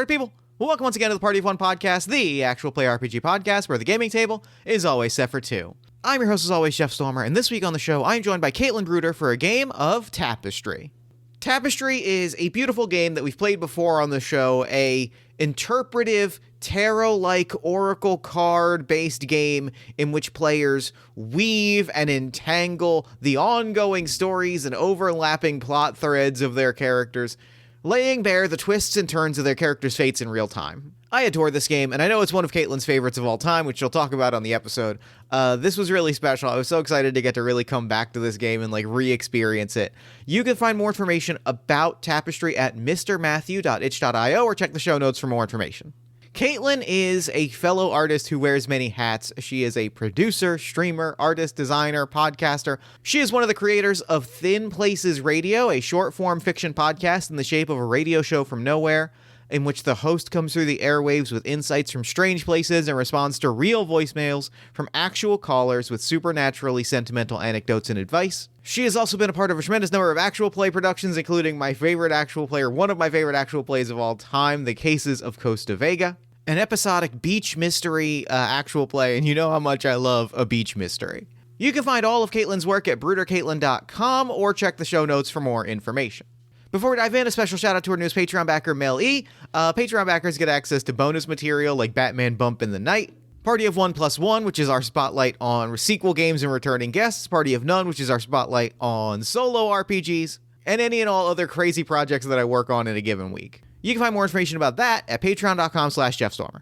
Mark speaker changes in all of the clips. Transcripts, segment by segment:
Speaker 1: Alright, people, well, welcome once again to the Party of One podcast, the actual play RPG podcast where the gaming table is always set for two. I'm your host as always, Jeff Stormer, and this week on the show, I'm joined by Kaitlin Bruder for a game of Tapestry. Tapestry is a beautiful game that we've played before on the show, a interpretive, tarot-like oracle card-based game in which players weave and entangle the ongoing stories and overlapping plot threads of their characters, laying bare the twists and turns of their characters' fates in real time. I adore this game, and I know it's one of Kaitlin's favorites of all time, which she'll talk about on the episode. This was really special. I was so excited to get to really come back to this game and re-experience it. You can find more information about Tapestry at mrmatthew.itch.io or check the show notes for more information. Kaitlin is a fellow artist who wears many hats. She is a producer, streamer, artist, designer, podcaster. She is one of the creators of Thin Places Radio, a short-form fiction podcast in the shape of a radio show from nowhere, in which the host comes through the airwaves with insights from strange places and responds to real voicemails from actual callers with supernaturally sentimental anecdotes and advice. She has also been a part of a tremendous number of actual play productions, including my favorite actual play, or one of my favorite actual plays of all time, The Cases of Costa Vega, an episodic beach mystery actual play, and you know how much I love a beach mystery. You can find all of Kaitlin's work at bruderkaitlin.com or check the show notes for more information. Before we dive in, a special shout out to our newest Patreon backer, Mel E. Patreon backers get access to bonus material like Batman Bump in the Night, Party of 1+1, which is our spotlight on sequel games and returning guests, Party of None, which is our spotlight on solo RPGs, and any and all other crazy projects that I work on in a given week. You can find more information about that at patreon.com/JeffStormer.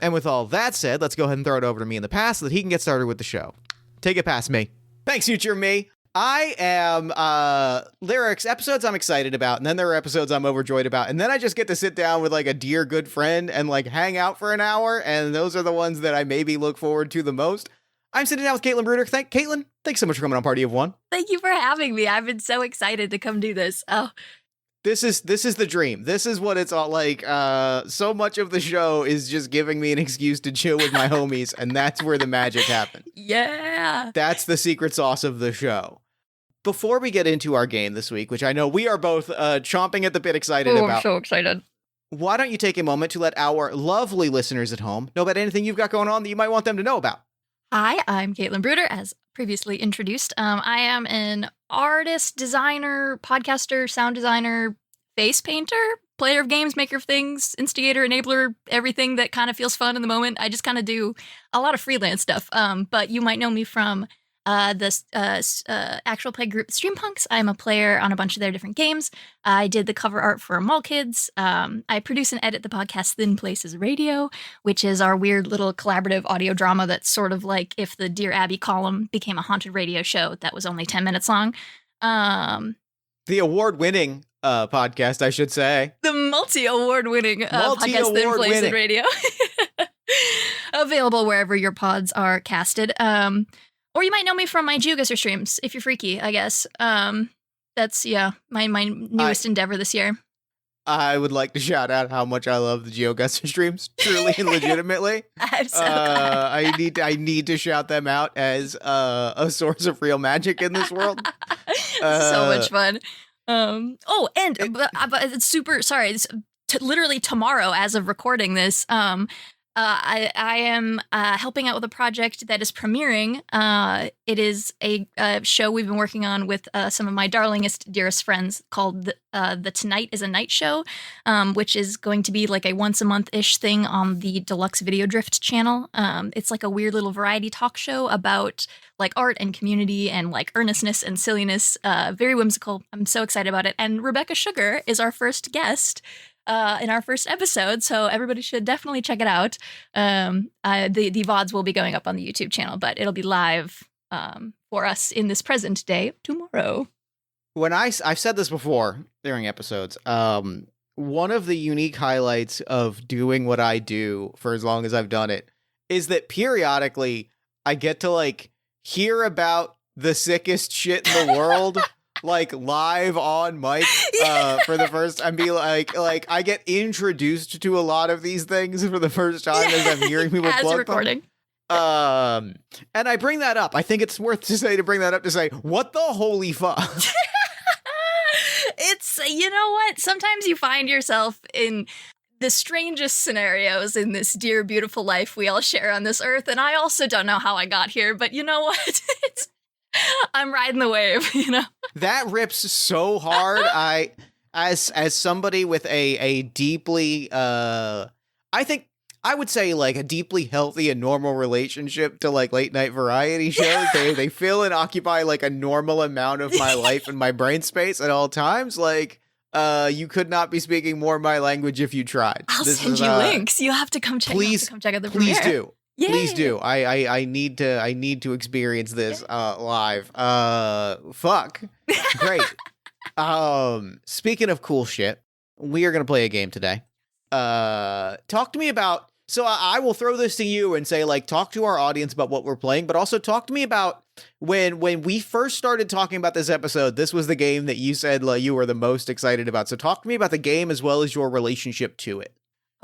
Speaker 1: And with all that said, let's go ahead and throw it over to me in the past so that he can get started with the show. Take it past me. Thanks, future me. I am, lyrics, episodes I'm excited about, and then there are episodes I'm overjoyed about, and then I just get to sit down with, a dear good friend and, hang out for an hour, and those are the ones that I maybe look forward to the most. I'm sitting down with Kaitlin Bruder. Kaitlin, thanks so much for coming on Party of One.
Speaker 2: Thank you for having me. I've been so excited to come do this. Oh,
Speaker 1: This is the dream. This is what it's all like. So much of the show is just giving me an excuse to chill with my homies, and that's where the magic happens.
Speaker 2: Yeah.
Speaker 1: That's the secret sauce of the show. Before we get into our game this week, which I know we are both chomping at the bit excited about.
Speaker 2: I'm so excited.
Speaker 1: Why don't you take a moment to let our lovely listeners at home know about anything you've got going on that you might want them to know about?
Speaker 2: Hi, I'm Kaitlin Bruder, as previously introduced. I am an artist, designer, podcaster, sound designer, face painter, player of games, maker of things, instigator, enabler, everything that kind of feels fun in the moment. I just kind of do a lot of freelance stuff. But you might know me from the actual play group Streampunks. I'm a player on a bunch of their different games. I did the cover art for Mall Kids. I produce and edit the podcast Thin Places Radio, which is our weird little collaborative audio drama that's sort of like if the Dear Abby column became a haunted radio show that was only 10 minutes long.
Speaker 1: The award-winning podcast, I should say.
Speaker 2: The multi-award-winning podcast Thin Places Radio. Available wherever your pods are casted. Or you might know me from my Geoguessr streams, if you're freaky, I guess. That's, my newest endeavor this year.
Speaker 1: I would like to shout out how much I love the Geoguessr streams, truly and legitimately.
Speaker 2: I'm so glad.
Speaker 1: I need to shout them out as a source of real magic in this world.
Speaker 2: So much fun. But it's super, sorry, it's literally tomorrow as of recording this. I am helping out with a project that is premiering. It is a show we've been working on with some of my darlingest, dearest friends called the Tonight is a Night Show, which is going to be like a once-a-month-ish thing on the Deluxe Video Drift channel. It's like a weird little variety talk show about art and community and earnestness and silliness. Very whimsical. I'm so excited about it. And Rebecca Sugar is our first guest in our first episode, so everybody should definitely check it out. The VODs will be going up on the YouTube channel, but it'll be live for us in this present day tomorrow.
Speaker 1: When I've said this before during episodes, one of the unique highlights of doing what I do for as long as I've done it is that periodically I get to hear about the sickest shit in the world live on mic for the first time. Be I get introduced to a lot of these things for the first time as I'm hearing people plug
Speaker 2: recording.
Speaker 1: them. And I bring that up. I think it's worth to bring that up to say, what the holy fuck?
Speaker 2: It's you know what? Sometimes you find yourself in the strangest scenarios in this dear, beautiful life we all share on this earth. And I also don't know how I got here, but you know what? I'm riding the wave, you know?
Speaker 1: That rips so hard. As somebody with a deeply, I think I would say like a deeply healthy and normal relationship to like late night variety shows. They fill and occupy like a normal amount of my life and my brain space at all times. Like, you could not be speaking more my language if you tried.
Speaker 2: I'll send you links. You have to come check.
Speaker 1: Please,
Speaker 2: come check out the
Speaker 1: please
Speaker 2: premiere.
Speaker 1: do.
Speaker 2: Yay.
Speaker 1: Please do. I need to experience this live. Fuck. Great. Speaking of cool shit, we are gonna play a game today. Talk to me about. So I will throw this to you and say, like, talk to our audience about what we're playing, but also talk to me about when we first started talking about this episode. This was the game that you said like, you were the most excited about. So talk to me about the game as well as your relationship to it.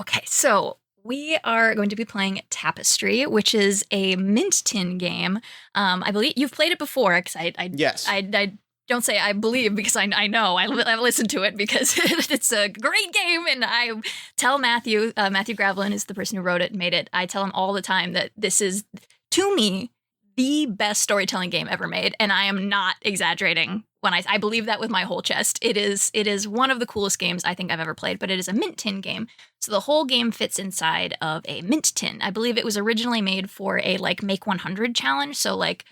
Speaker 2: Okay, so we are going to be playing Tapestry, which is a Mint Tin game. I believe you've played it before, because
Speaker 1: Yes.
Speaker 2: I don't say I believe because I know I've listened to it because it's a great game, and I tell Matthew Gravelin is the person who wrote it and made it. I tell him all the time that this is, to me, the best storytelling game ever made, and I am not exaggerating when I believe that with my whole chest. It is one of the coolest games I think I've ever played, but it is a Mint Tin game. So the whole game fits inside of a Mint Tin. I believe it was originally made for a like Make 100 challenge, so like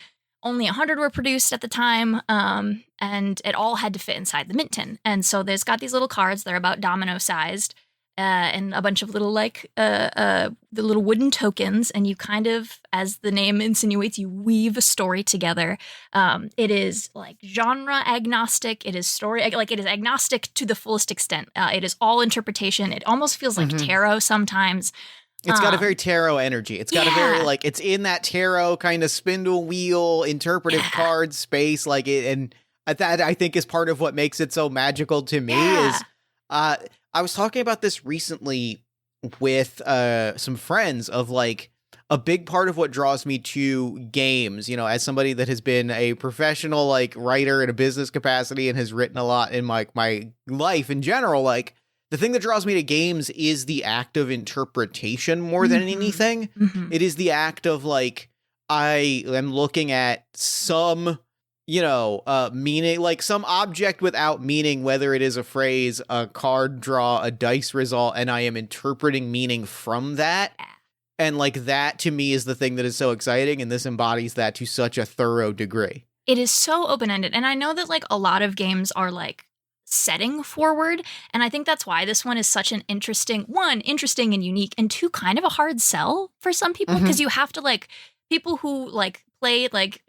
Speaker 2: only 100 were produced at the time, and it all had to fit inside the Mint Tin. And so there's got these little cards. They're about domino sized, and a bunch of little like the little wooden tokens. And you kind of, as the name insinuates, you weave a story together. It is like genre agnostic. It is story like it is agnostic to the fullest extent. It is all interpretation. It almost feels like tarot sometimes.
Speaker 1: It's got a very tarot energy. It's got a very, like, it's in that tarot kind of spindle wheel interpretive card space. Like it, and that I think is part of what makes it so magical to me is, I was talking about this recently with some friends of like a big part of what draws me to games, you know, as somebody that has been a professional like writer in a business capacity and has written a lot in my life in general, like, the thing that draws me to games is the act of interpretation more than anything. It is the act of like, I am looking at some, you know, meaning, like some object without meaning, whether it is a phrase, a card draw, a dice result, and I am interpreting meaning from that. And like that to me is the thing that is so exciting. And this embodies that to such a thorough degree.
Speaker 2: It is so open-ended. And I know that like a lot of games are like setting forward, and I think that's why this one is such an interesting and unique, and two, kind of a hard sell for some people, because you have to like, people who like play like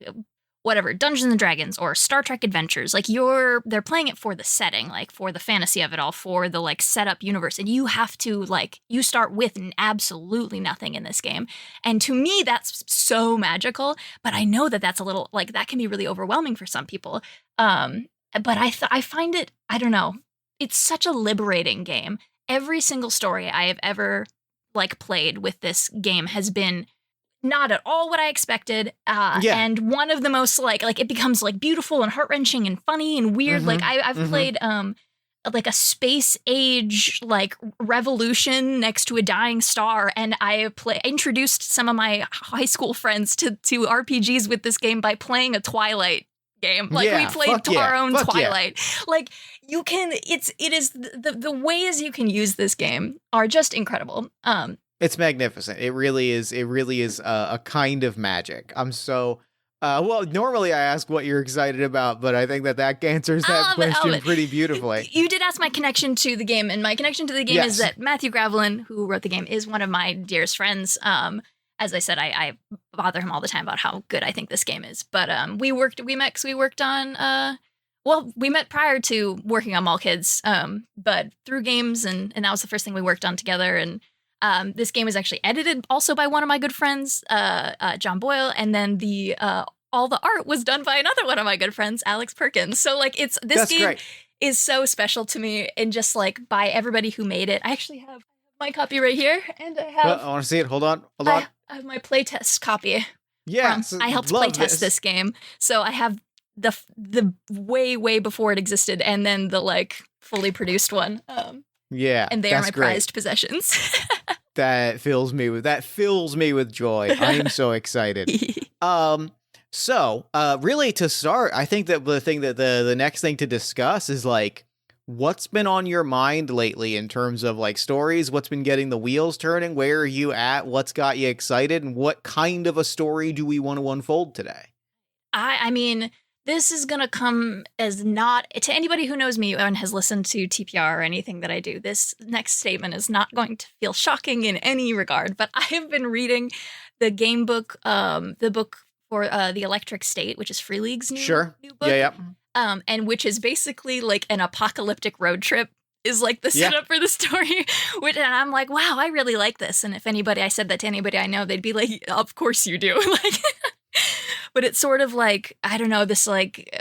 Speaker 2: whatever Dungeons and Dragons or Star Trek Adventures, like they're playing it for the setting, like for the fantasy of it all, for the like setup universe, and you have to like, you start with absolutely nothing in this game, and to me that's so magical. But I know that that's a little like, that can be really overwhelming for some people. But I find it, I don't know, it's such a liberating game. Every single story I have ever like played with this game has been not at all what I expected. And one of the most like it becomes like beautiful and heart-wrenching and funny and weird. Like I've played like a space age like revolution next to a dying star, and I introduced some of my high school friends to RPGs with this game by playing a Twilight game. Like we played our own Twilight. Like you can, it is the ways you can use this game are just incredible.
Speaker 1: It's magnificent. It really is a kind of magic. I'm so well, normally I ask what you're excited about, but I think that answers that question pretty beautifully.
Speaker 2: You did ask my connection to the game, and my connection to the game is that Matthew Gravelin, who wrote the game, is one of my dearest friends. As I said, I bother him all the time about how good I think this game is. But we met because we worked on, we met prior to working on Mall Kids, but through games, and that was the first thing we worked on together. And this game was actually edited also by one of my good friends, John Boyle, and then all the art was done by another one of my good friends, Alex Perkins. So like this game great. Is so special to me, and just like by everybody who made it. I actually have my copy right here, and I have.
Speaker 1: I want to see it. Hold on.
Speaker 2: I have my playtest copy.
Speaker 1: Yes,
Speaker 2: I helped playtest this game, so I have the way before it existed, and then the like fully produced one.
Speaker 1: Yeah,
Speaker 2: and they are my prized possessions.
Speaker 1: That fills me with joy. I am so excited. So really to start, I think that the thing that the next thing to discuss is like, what's been on your mind lately in terms of like stories? What's been getting the wheels turning? Where are you at? What's got you excited? And what kind of a story do we want to unfold today?
Speaker 2: I mean, this is going to come as not to anybody who knows me and has listened to TPR or anything that I do. This next statement is not going to feel shocking in any regard, but I have been reading the game book, the book for The Electric State, which is Free League's new book.
Speaker 1: Yeah.
Speaker 2: And which is basically like an apocalyptic road trip is like the setup for the story. And I'm like, wow, I really like this. And if I said that to anybody I know, they'd be like, of course you do. Like, but it's sort of like, I don't know, this like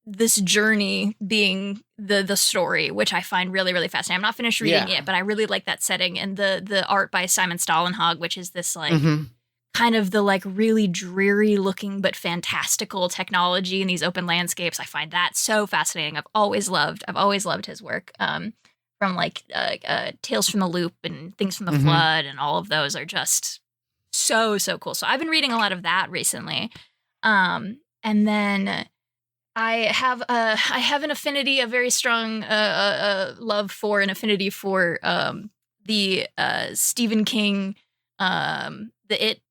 Speaker 2: this journey being the story, which I find really, really fascinating. I'm not finished reading it, but I really like that setting, and the art by Simon Stollenhag, which is this like kind of the like really dreary looking but fantastical technology in these open landscapes. I find that so fascinating. I've always loved his work. From like Tales from the Loop and Things from the Flood, and all of those are just so cool. So I've been reading a lot of that recently. And then I have an affinity, a very strong love for, an affinity for the Stephen King, the It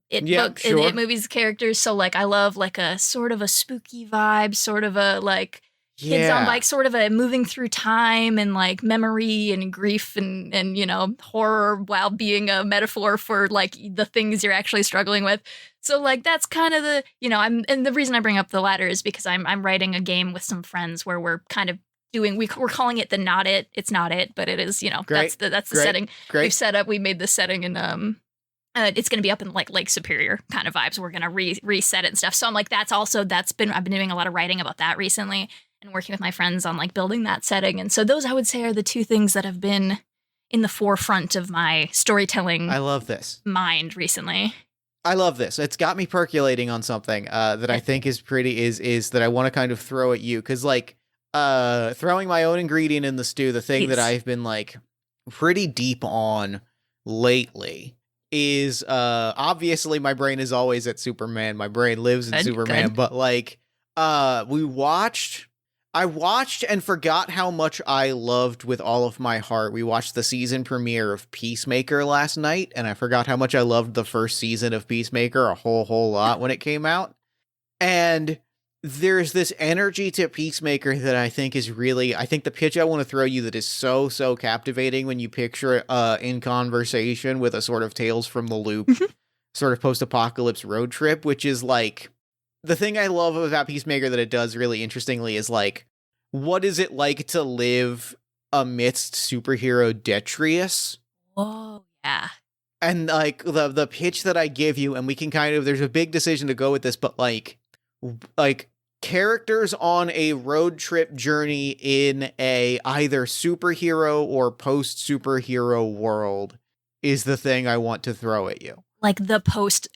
Speaker 2: book, the It movies characters. So like I love like a sort of a spooky vibe, sort of a like kids on bikes, sort of a moving through time and like memory and grief and you know, horror, while being a metaphor for like the things you're actually struggling with. So like that's kind of the, you know, and the reason I bring up the latter is because I'm writing a game with some friends where we're kind of doing, we're calling it the Not It. It's not it, but it is, you know, that's the setting. We've set up, we made this setting, and it's going to be up in like Lake Superior kind of vibes. We're going to reset it and stuff. So I'm like, I've been doing a lot of writing about that recently and working with my friends on like building that setting. And so those I would say are the two things that have been in the forefront of my storytelling.
Speaker 1: I love this
Speaker 2: mind recently.
Speaker 1: I love this. It's got me percolating on something that I think is is that I want to kind of throw at you. Cause like throwing my own ingredient in the stew, the thing that I've been like pretty deep on lately is obviously my brain is always at Superman. My brain lives in Superman, but like I watched and forgot how much I loved with all of my heart. We watched the season premiere of Peacemaker last night, and I forgot how much I loved the first season of Peacemaker a whole lot when it came out. And there's this energy to Peacemaker that I think is really, I think the pitch I want to throw you that is so captivating when you picture it in conversation with a sort of Tales from the Loop sort of post-apocalypse road trip, which is like, the thing I love about Peacemaker that it does really interestingly is like, what is it like to live amidst superhero detritus?
Speaker 2: Oh, yeah.
Speaker 1: And like the pitch that I give you, and we can kind of, there's a big decision to go with this, but like characters on a road trip journey in a either superhero or post-superhero world is the thing I want to throw at you.
Speaker 2: Like the post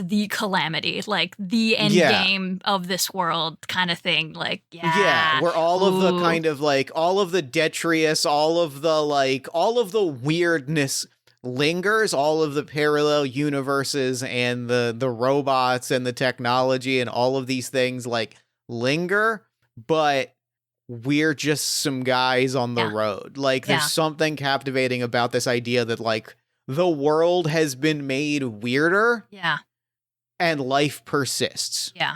Speaker 2: the calamity, like the end game of this world kind of thing. Like,
Speaker 1: where all of the kind of like all of the detritus, all of the weirdness lingers, all of the parallel universes and the robots and the technology and all of these things like linger, but we're just some guys on the road. Like there's something captivating about this idea that like the world has been made weirder. Yeah. And life persists.
Speaker 2: Yeah.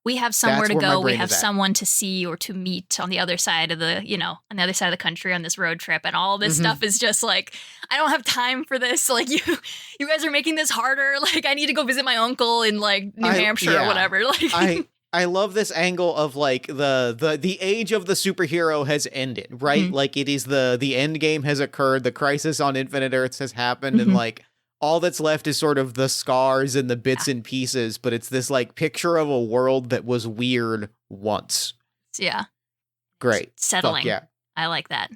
Speaker 2: We have somewhere to go. We have someone to see or to meet on the other side of the, you know, on the other side of the country on this road trip. And all this stuff is just like, I don't have time for this. Like you guys are making this harder. Like I need to go visit my uncle in like New Hampshire or whatever. Like
Speaker 1: I love this angle of like the age of the superhero has ended, right? Like it is the end game has occurred, the crisis on Infinite Earths has happened, and like all that's left is sort of the scars and the bits and pieces, but it's this like picture of a world that was weird once.
Speaker 2: Yeah.
Speaker 1: Great.
Speaker 2: It's settling.
Speaker 1: Fuck yeah.
Speaker 2: I like that.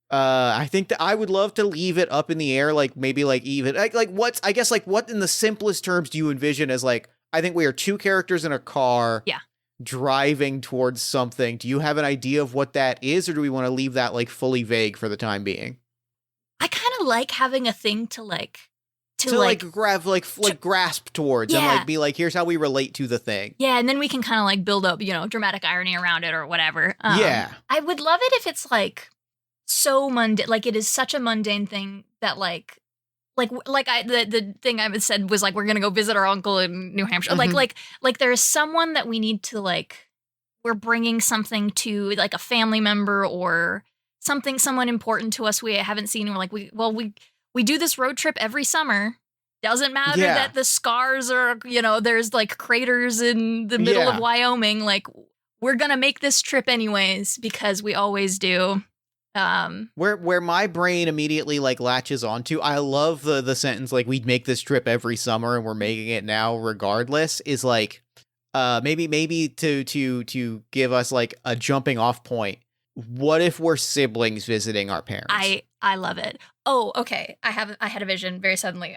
Speaker 1: I think that I would love to leave it up in the air, like maybe like even like what's, I guess like what in the simplest terms do you envision as like, I think we are two characters in a car.
Speaker 2: Yeah.
Speaker 1: driving towards something. Do you have an idea of what that is, or do we want to leave that like fully vague for the time being?
Speaker 2: I kind of like having a thing to
Speaker 1: grasp towards and like be like, here's how we relate to the thing.
Speaker 2: Yeah, and then we can kind of like build up, dramatic irony around it or whatever.
Speaker 1: Yeah.
Speaker 2: I would love it if it's like so mundane, like it is such a mundane thing that the thing I said was like, we're gonna go visit our uncle in New Hampshire.
Speaker 1: Mm-hmm.
Speaker 2: Like there's someone that we need to we're bringing something to, like a family member or someone important to us we haven't seen. We're like, we do this road trip every summer. Doesn't matter that the scars are, there's like craters in the middle of Wyoming. Like, we're gonna make this trip anyways because we always do.
Speaker 1: Where my brain immediately like latches onto, I love the sentence like, we'd make this trip every summer and we're making it now regardless, is like maybe to give us like a jumping off point. What if we're siblings visiting our parents?
Speaker 2: I love it. Oh, okay. I had a vision very suddenly.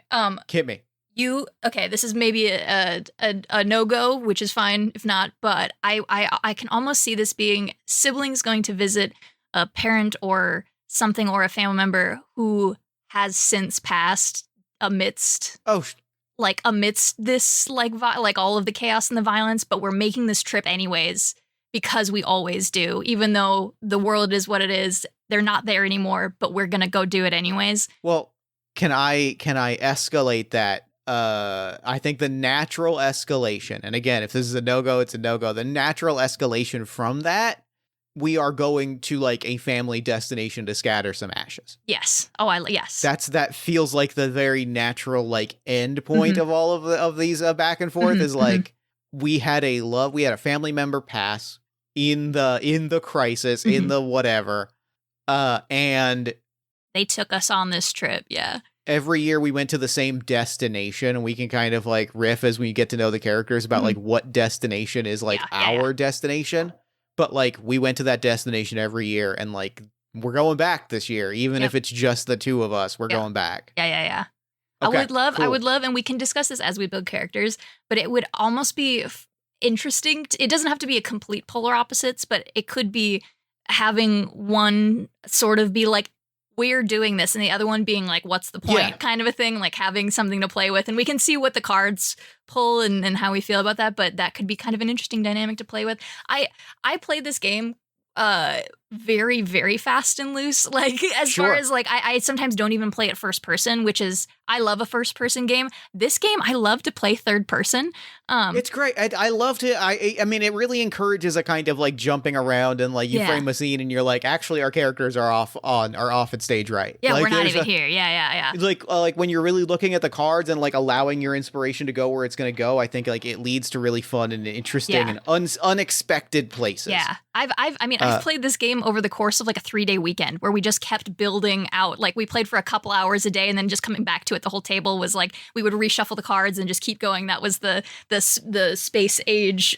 Speaker 1: Hit me.
Speaker 2: This is maybe a no-go, which is fine if not, but I can almost see this being siblings going to visit a parent or something or a family member who has since passed amidst this like all of the chaos and the violence, but we're making this trip anyways because we always do, even though the world is what it is. They're not there anymore, but we're gonna go do it anyways.
Speaker 1: Well, can I escalate that? I think the natural escalation, and again, if this is a no-go, it's a no-go. The natural escalation from that, we are going to like a family destination to scatter some ashes.
Speaker 2: Yes. Yes.
Speaker 1: That feels like the very natural like end point of all of these back and forth is like, we had a family member pass in the crisis, in the whatever. And
Speaker 2: they took us on this trip. Yeah.
Speaker 1: Every year we went to the same destination, and we can kind of like riff as we get to know the characters about like what destination is like our destination. But like, we went to that destination every year, and like, we're going back this year, even if it's just the two of us, we're going back.
Speaker 2: Yeah.
Speaker 1: Okay,
Speaker 2: I would love, and we can discuss this as we build characters, but it would almost be interesting. It doesn't have to be a complete polar opposites, but it could be having one sort of be like, we're doing this, and the other one being like, what's the point, kind of a thing, like having something to play with, and we can see what the cards pull and how we feel about that, but that could be kind of an interesting dynamic to play with. I played this game very, very fast and loose, like as far as like I sometimes don't even play it first person, which is, I love a first person game. This game I love to play third person.
Speaker 1: It's great. I love to. I mean, it really encourages a kind of like jumping around, and like you frame a scene and you're like, actually, our characters are off at stage right.
Speaker 2: Yeah,
Speaker 1: like,
Speaker 2: we're not even here. Yeah.
Speaker 1: Like when you're really looking at the cards and like allowing your inspiration to go where it's going to go, I think like it leads to really fun and interesting and unexpected places.
Speaker 2: Yeah, I've played this game over the course of like a 3-day weekend where we just kept building out. Like, we played for a couple hours a day, and then just coming back to it, the whole table was like, we would reshuffle the cards and just keep going. That was the space age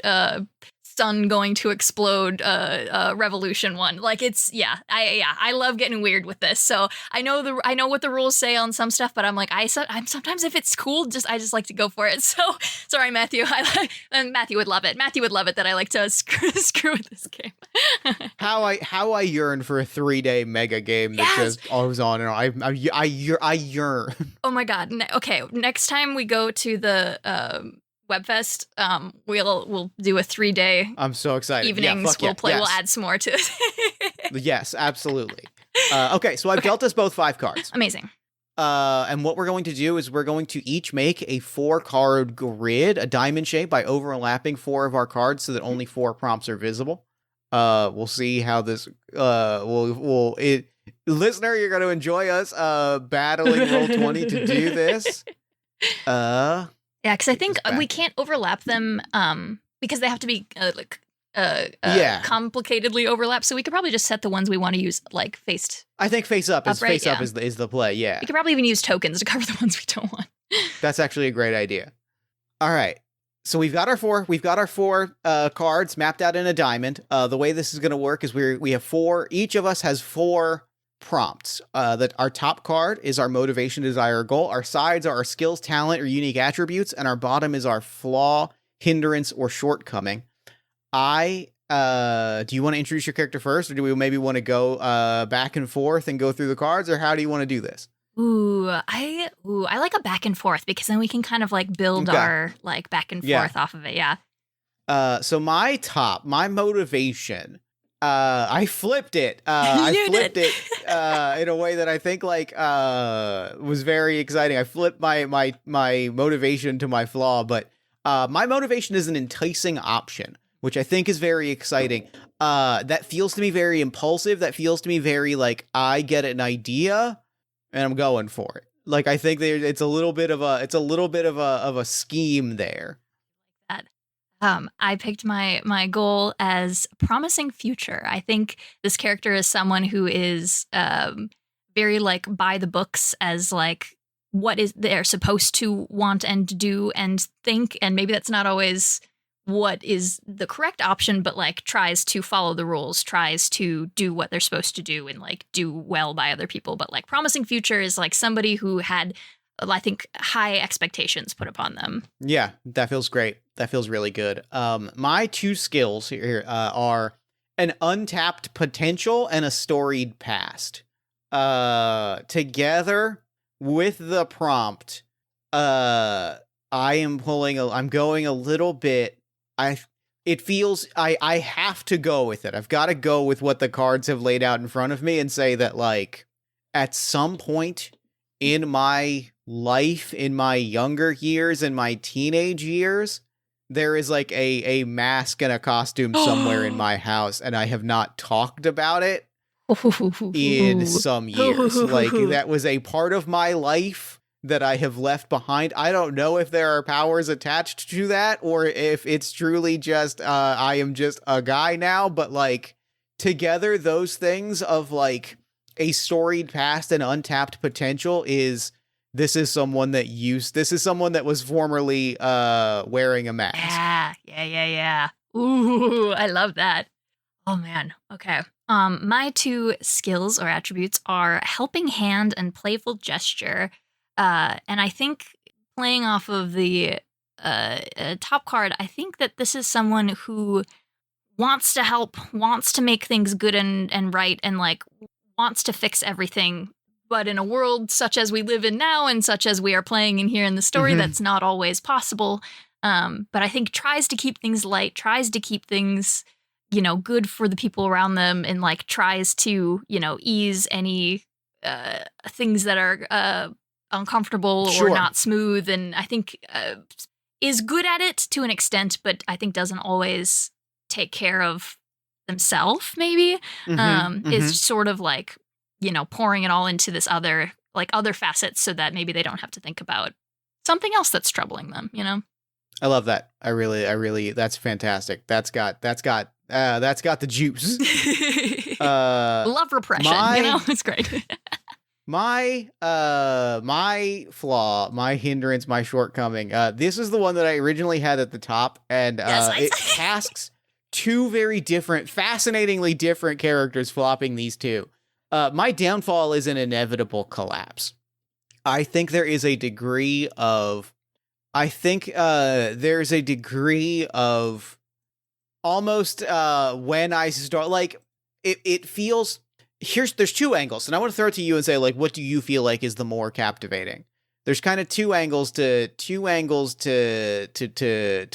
Speaker 2: sun going to explode revolution one. Like, it's I love getting weird with this. So I know what the rules say on some stuff, but I'm like, I'm sometimes, if it's cool, I just like to go for it. So sorry, Matthew. And Matthew would love it. Matthew would love it that I like to screw with this game.
Speaker 1: How I yearn for a 3-day mega game that just goes on and on. I yearn.
Speaker 2: Oh my God. Okay, next time we go to the Webfest, we'll do a 3-day.
Speaker 1: I'm so excited.
Speaker 2: Evenings we'll play. Yes. We'll add some more to it.
Speaker 1: Yes, absolutely. Okay, so I've dealt us both 5 cards.
Speaker 2: Amazing.
Speaker 1: And what we're going to do is we're going to each make a 4-card grid, a diamond shape, by overlapping 4 of our cards so that only 4 prompts are visible. We'll see how this listener, you're going to enjoy us battling Roll20 to do this.
Speaker 2: Yeah, because I think we can't overlap them because they have to be complicatedly overlapped. So we could probably just set the ones we want to use like faced.
Speaker 1: I think face up is the play. Yeah,
Speaker 2: we could probably even use tokens to cover the ones we don't want.
Speaker 1: That's actually a great idea. All right. So we've got our 4 cards mapped out in a diamond. The way this is going to work is we have 4. Each of us has 4 prompts. That our top card is our motivation, desire, or goal. Our sides are our skills, talent, or unique attributes, and our bottom is our flaw, hindrance, or shortcoming. Do you want to introduce your character first, or do we maybe want to go back and forth and go through the cards, or how do you want to do this?
Speaker 2: I like a back and forth because then we can kind of like build our like back and forth off of it. Yeah.
Speaker 1: So my motivation, I flipped it.
Speaker 2: You
Speaker 1: flipped
Speaker 2: did.
Speaker 1: it in a way that I think like was very exciting. I flipped my motivation to my flaw, but my motivation is an enticing option, which I think is very exciting. That feels to me very impulsive. That feels to me very like I get an idea and I'm going for it. Like I think it's a little bit of a scheme there.
Speaker 2: I picked my goal as promising future. I think this character is someone who is very like by the books as like what is they're supposed to want and do and think, and maybe that's not always what is the correct option, but like tries to follow the rules, tries to do what they're supposed to do and like do well by other people. But like promising future is like somebody who had, I think, high expectations put upon them.
Speaker 1: Yeah, that feels great. That feels really good. My two skills here are an untapped potential and a storied past. Together with the prompt, I'm going a little bit. It feels I have to go with it. I've got to go with what the cards have laid out in front of me and say that like at some point in my life, in my younger years, in my teenage years, there is like a mask and a costume somewhere in my house, and I have not talked about it in some years. Like that was a part of my life that I have left behind. I don't know if there are powers attached to that or if it's truly just I am just a guy now, but like together those things of like a storied past and untapped potential this is someone that was formerly wearing a mask.
Speaker 2: Yeah. Ooh, I love that. Oh man. Okay. My two skills or attributes are helping hand and playful gesture. And I think playing off of the top card, I think that this is someone who wants to help, wants to make things good and right, and like wants to fix everything. But in a world such as we live in now and such as we are playing in here in the story, that's not always possible. But I think tries to keep things light, tries to keep things, good for the people around them, and like tries to, ease any things that are uncomfortable or not smooth. And I think is good at it to an extent, but I think doesn't always take care of themselves, maybe. Is sort of like, pouring it all into this other facets so that maybe they don't have to think about something else that's troubling them,
Speaker 1: I love that. I really, that's fantastic. That's got the juice.
Speaker 2: Love repression, it's great.
Speaker 1: My flaw, my hindrance, my shortcoming. This is the one that I originally had at the top, and it tasks two very different, fascinatingly different characters flopping these two. My downfall is an inevitable collapse. I think there is a degree of, almost when I start, like, it feels, there's two angles, and I want to throw it to you and say, like, what do you feel like is the more captivating? There's kind of two angles to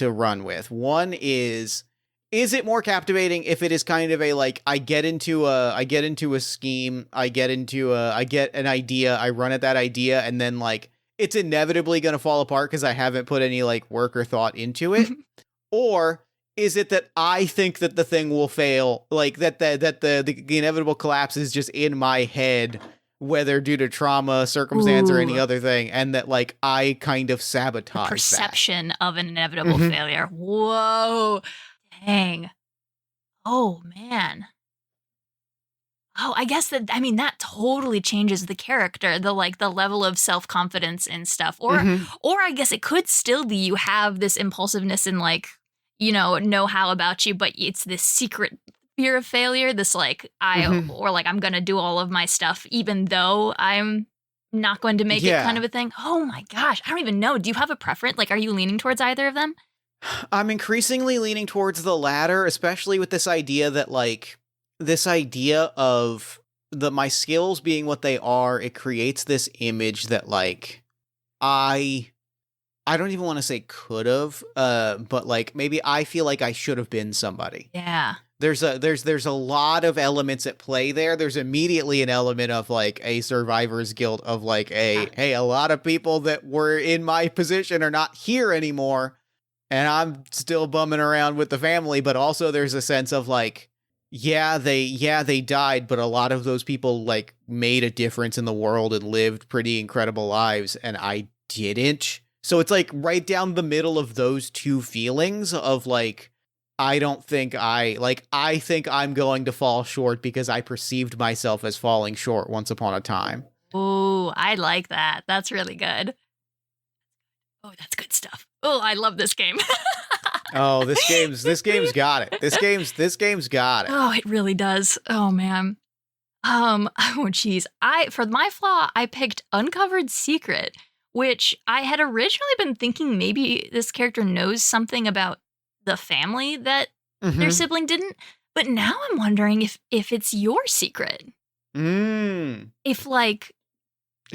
Speaker 1: run with. One is it more captivating if it is kind of a like I get into a scheme, I get an idea, I run at that idea, and then like it's inevitably going to fall apart because I haven't put any like work or thought into it? Or is it that I think that the thing will fail, like that the inevitable collapse is just in my head, whether due to trauma, circumstance, or any other thing, and that like I kind of sabotage
Speaker 2: perception of an inevitable failure. Whoa. Dang. Oh, man. Oh, I guess that totally changes the character, the level of self-confidence and stuff. Or I guess it could still be you have this impulsiveness and like, know-how about you, but it's this secret fear of failure, this like, I'm going to do all of my stuff even though I'm not going to make it kind of a thing. Oh my gosh. I don't even know. Do you have a preference? Like, are you leaning towards either of them?
Speaker 1: I'm increasingly leaning towards the latter, especially with this idea that, like, this idea of my skills being what they are, it creates this image that, like, I don't even want to say could've, but, like, maybe I feel like I should have been somebody.
Speaker 2: Yeah.
Speaker 1: There's a lot of elements at play there. There's immediately an element of, like, a survivor's guilt of, like, hey, a lot of people that were in my position are not here anymore, and I'm still bumming around with the family, but also there's a sense of, like, they died, but a lot of those people, like, made a difference in the world and lived pretty incredible lives, and I didn't. So it's, like, right down the middle of those two feelings of, like, I think I'm going to fall short because I perceived myself as falling short once upon a time.
Speaker 2: Ooh, I like that. That's really good. Oh, that's good stuff. Oh, I love this game.
Speaker 1: Oh, this game's got it. This game's got it.
Speaker 2: Oh, it really does. Oh man. Oh geez. For my flaw, I picked Uncovered Secret, which I had originally been thinking maybe this character knows something about the family that their sibling didn't. But now I'm wondering if it's your secret. If, like,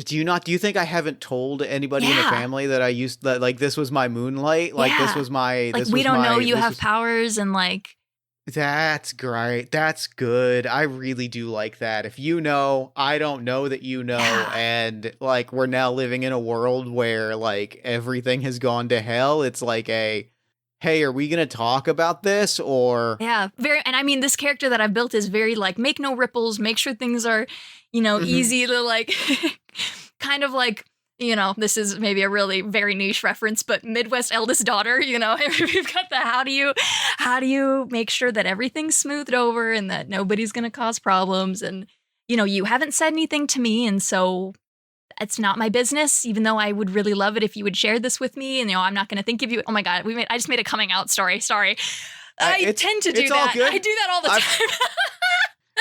Speaker 1: do you think I haven't told anybody in the family that like, this was my moonlight? Like, this was my...
Speaker 2: Like, we don't know you have powers, and, like...
Speaker 1: That's great. That's good. I really do like that. If you know, I don't know that you know, and, like, we're now living in a world where, like, everything has gone to hell. It's like hey, are we going to talk about this, or...
Speaker 2: Yeah, and I mean, this character that I've built is very, like, make no ripples, make sure things are, easy to, like, kind of like, this is maybe a really very niche reference, but Midwest eldest daughter, we've got the how do you make sure that everything's smoothed over and that nobody's going to cause problems, and, you haven't said anything to me, and so... It's not my business, even though I would really love it if you would share this with me. And, I'm not going to think of you. Oh my God, I just made a coming out story. Sorry. I tend to do that. I do that all the time.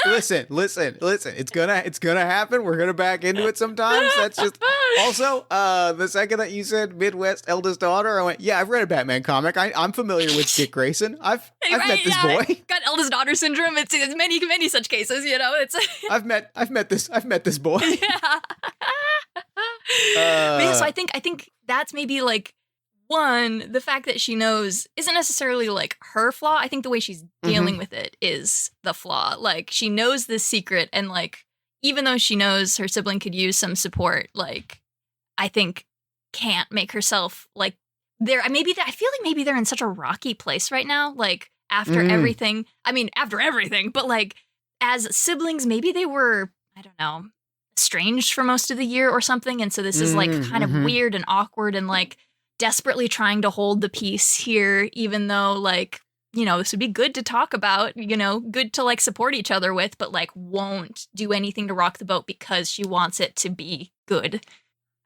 Speaker 1: Listen. It's gonna happen. We're gonna back into it sometimes. That's just... Also, the second that you said Midwest eldest daughter, I went, yeah, I've read a Batman comic. I'm familiar with Dick Grayson. I've met this boy.
Speaker 2: Got eldest daughter syndrome. It's many such cases. It's...
Speaker 1: I've met this boy.
Speaker 2: Yeah. But yeah, so I think that's maybe, like, one, the fact that she knows isn't necessarily, like, her flaw. I think the way she's dealing with it is the flaw. Like, she knows this secret, and, like, even though she knows her sibling could use some support, like, I think can't make herself, like, I feel like maybe they're in such a rocky place right now, like, after everything. I mean, after everything, but, like, as siblings, maybe they were, I don't know, estranged for most of the year or something, and so this is, like, kind of weird and awkward and, like, desperately trying to hold the peace here, even though, like, this would be good to talk about, good to, like, support each other with, but, like, won't do anything to rock the boat because she wants it to be good.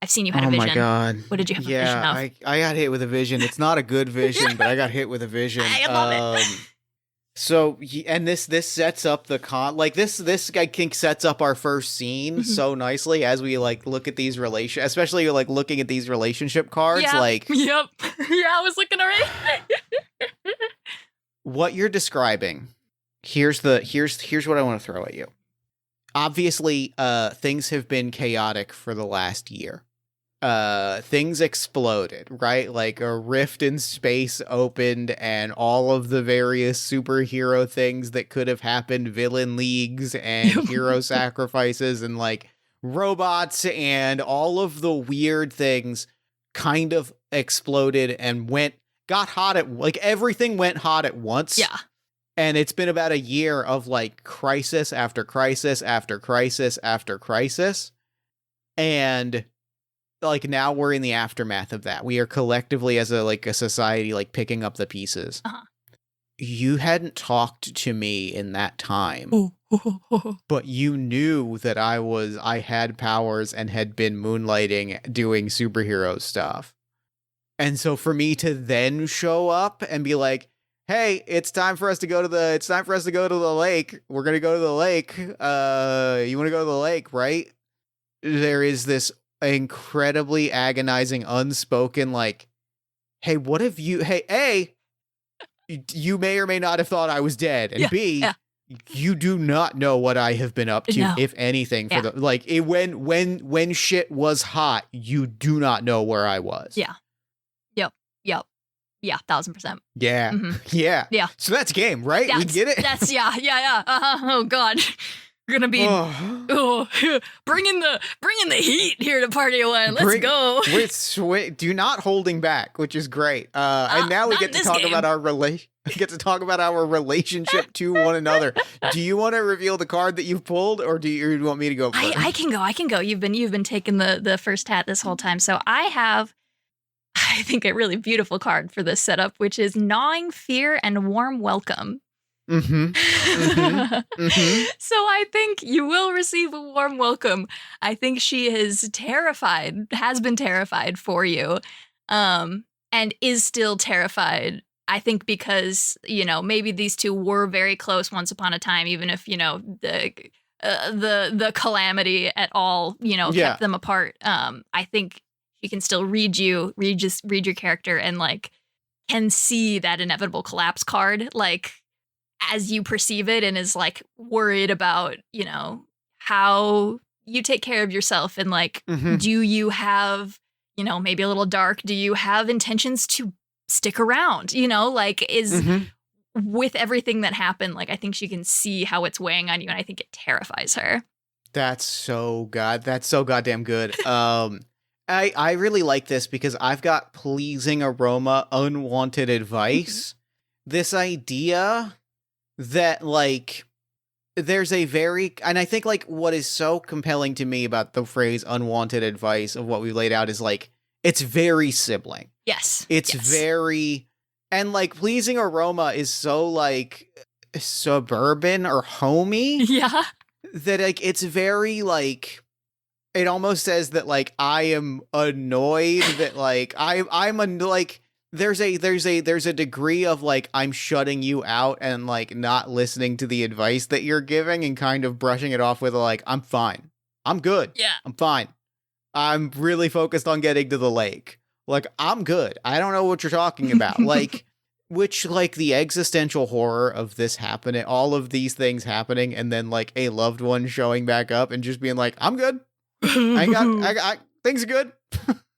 Speaker 2: I've seen you had a vision.
Speaker 1: Oh my God.
Speaker 2: What did you have a vision of?
Speaker 1: I got hit with a vision. It's not a good vision, but I got hit with a vision.
Speaker 2: I love it.
Speaker 1: So, and this sets up the this I think sets up our first scene so nicely as we, like, look at these especially, like, looking at these relationship cards.
Speaker 2: Yep.
Speaker 1: Like,
Speaker 2: yep. Yeah, I was looking already.
Speaker 1: What you're describing, here's what I want to throw at you. Obviously, things have been chaotic for the last year. Things exploded, right? Like, a rift in space opened, and all of the various superhero things that could have happened, villain leagues and hero sacrifices and, like, robots and all of the weird things kind of exploded and got hot like, everything went hot at once.
Speaker 2: Yeah.
Speaker 1: And it's been about a year of, like, crisis after crisis after crisis after crisis. And, like, now we're in the aftermath of that. We are collectively, as a society, like, picking up the pieces. You hadn't talked to me in that time, but you knew that I had powers and had been moonlighting, doing superhero stuff. And so for me to then show up and be like, hey, it's time for us to go to the lake. We're going to go to the lake. You want to go to the lake, right? There is this incredibly agonizing, unspoken, like, hey, what if you, hey, A, you may or may not have thought I was dead, and B, you do not know what I have been up to, if anything, for the, like, when shit was hot, you do not know where I was.
Speaker 2: Yeah. Yeah, 1,000%.
Speaker 1: Yeah.
Speaker 2: Mm-hmm.
Speaker 1: Yeah. So that's game, right? We get it?
Speaker 2: That's, yeah. Oh, God. We're gonna be bringing the heat here to Party One. Let's go.
Speaker 1: Do not holding back, which is great. And now we get to talk about our relationship to one another. Do you want to reveal the card that you've pulled, or do you want me to go first?
Speaker 2: I can go. You've been taking the first hat this whole time. So I have, I think, a really beautiful card for this setup, which is Gnawing Fear and Warm Welcome.
Speaker 1: Mm-hmm. Mm-hmm. Mm-hmm.
Speaker 2: So I think you will receive a warm welcome. I think she has been terrified for you, and is still terrified. I think because, maybe these two were very close once upon a time, even if, the calamity at all, kept them apart. I think she can still read your character, and like can see that inevitable collapse card, like, as you perceive it, and is like worried about, how you take care of yourself, and like, do you have, maybe a little dark, do you have intentions to stick around, like, is with everything that happened, like, I think she can see how it's weighing on you, and I think it terrifies her.
Speaker 1: That's so goddamn good. I really like this because I've got pleasing aroma, unwanted advice. This idea that, like, there's a and I think, like, what is so compelling to me about the phrase unwanted advice of what we laid out is, like, it's very sibling.
Speaker 2: Yes.
Speaker 1: It's very, and, like, pleasing aroma is so, like, suburban or homey.
Speaker 2: Yeah.
Speaker 1: That, like, it's very, like, it almost says that, like, I am annoyed that, like, I'm like, there's a degree of, like, I'm shutting you out and, like, not listening to the advice that you're giving and kind of brushing it off with, like, I'm fine. I'm good.
Speaker 2: Yeah.
Speaker 1: I'm fine. I'm really focused on getting to the lake. Like, I'm good. I don't know what you're talking about. Like, which, like, the existential horror of this happening, all of these things happening, and then, like, a loved one showing back up and just being like, I'm good. I things are good.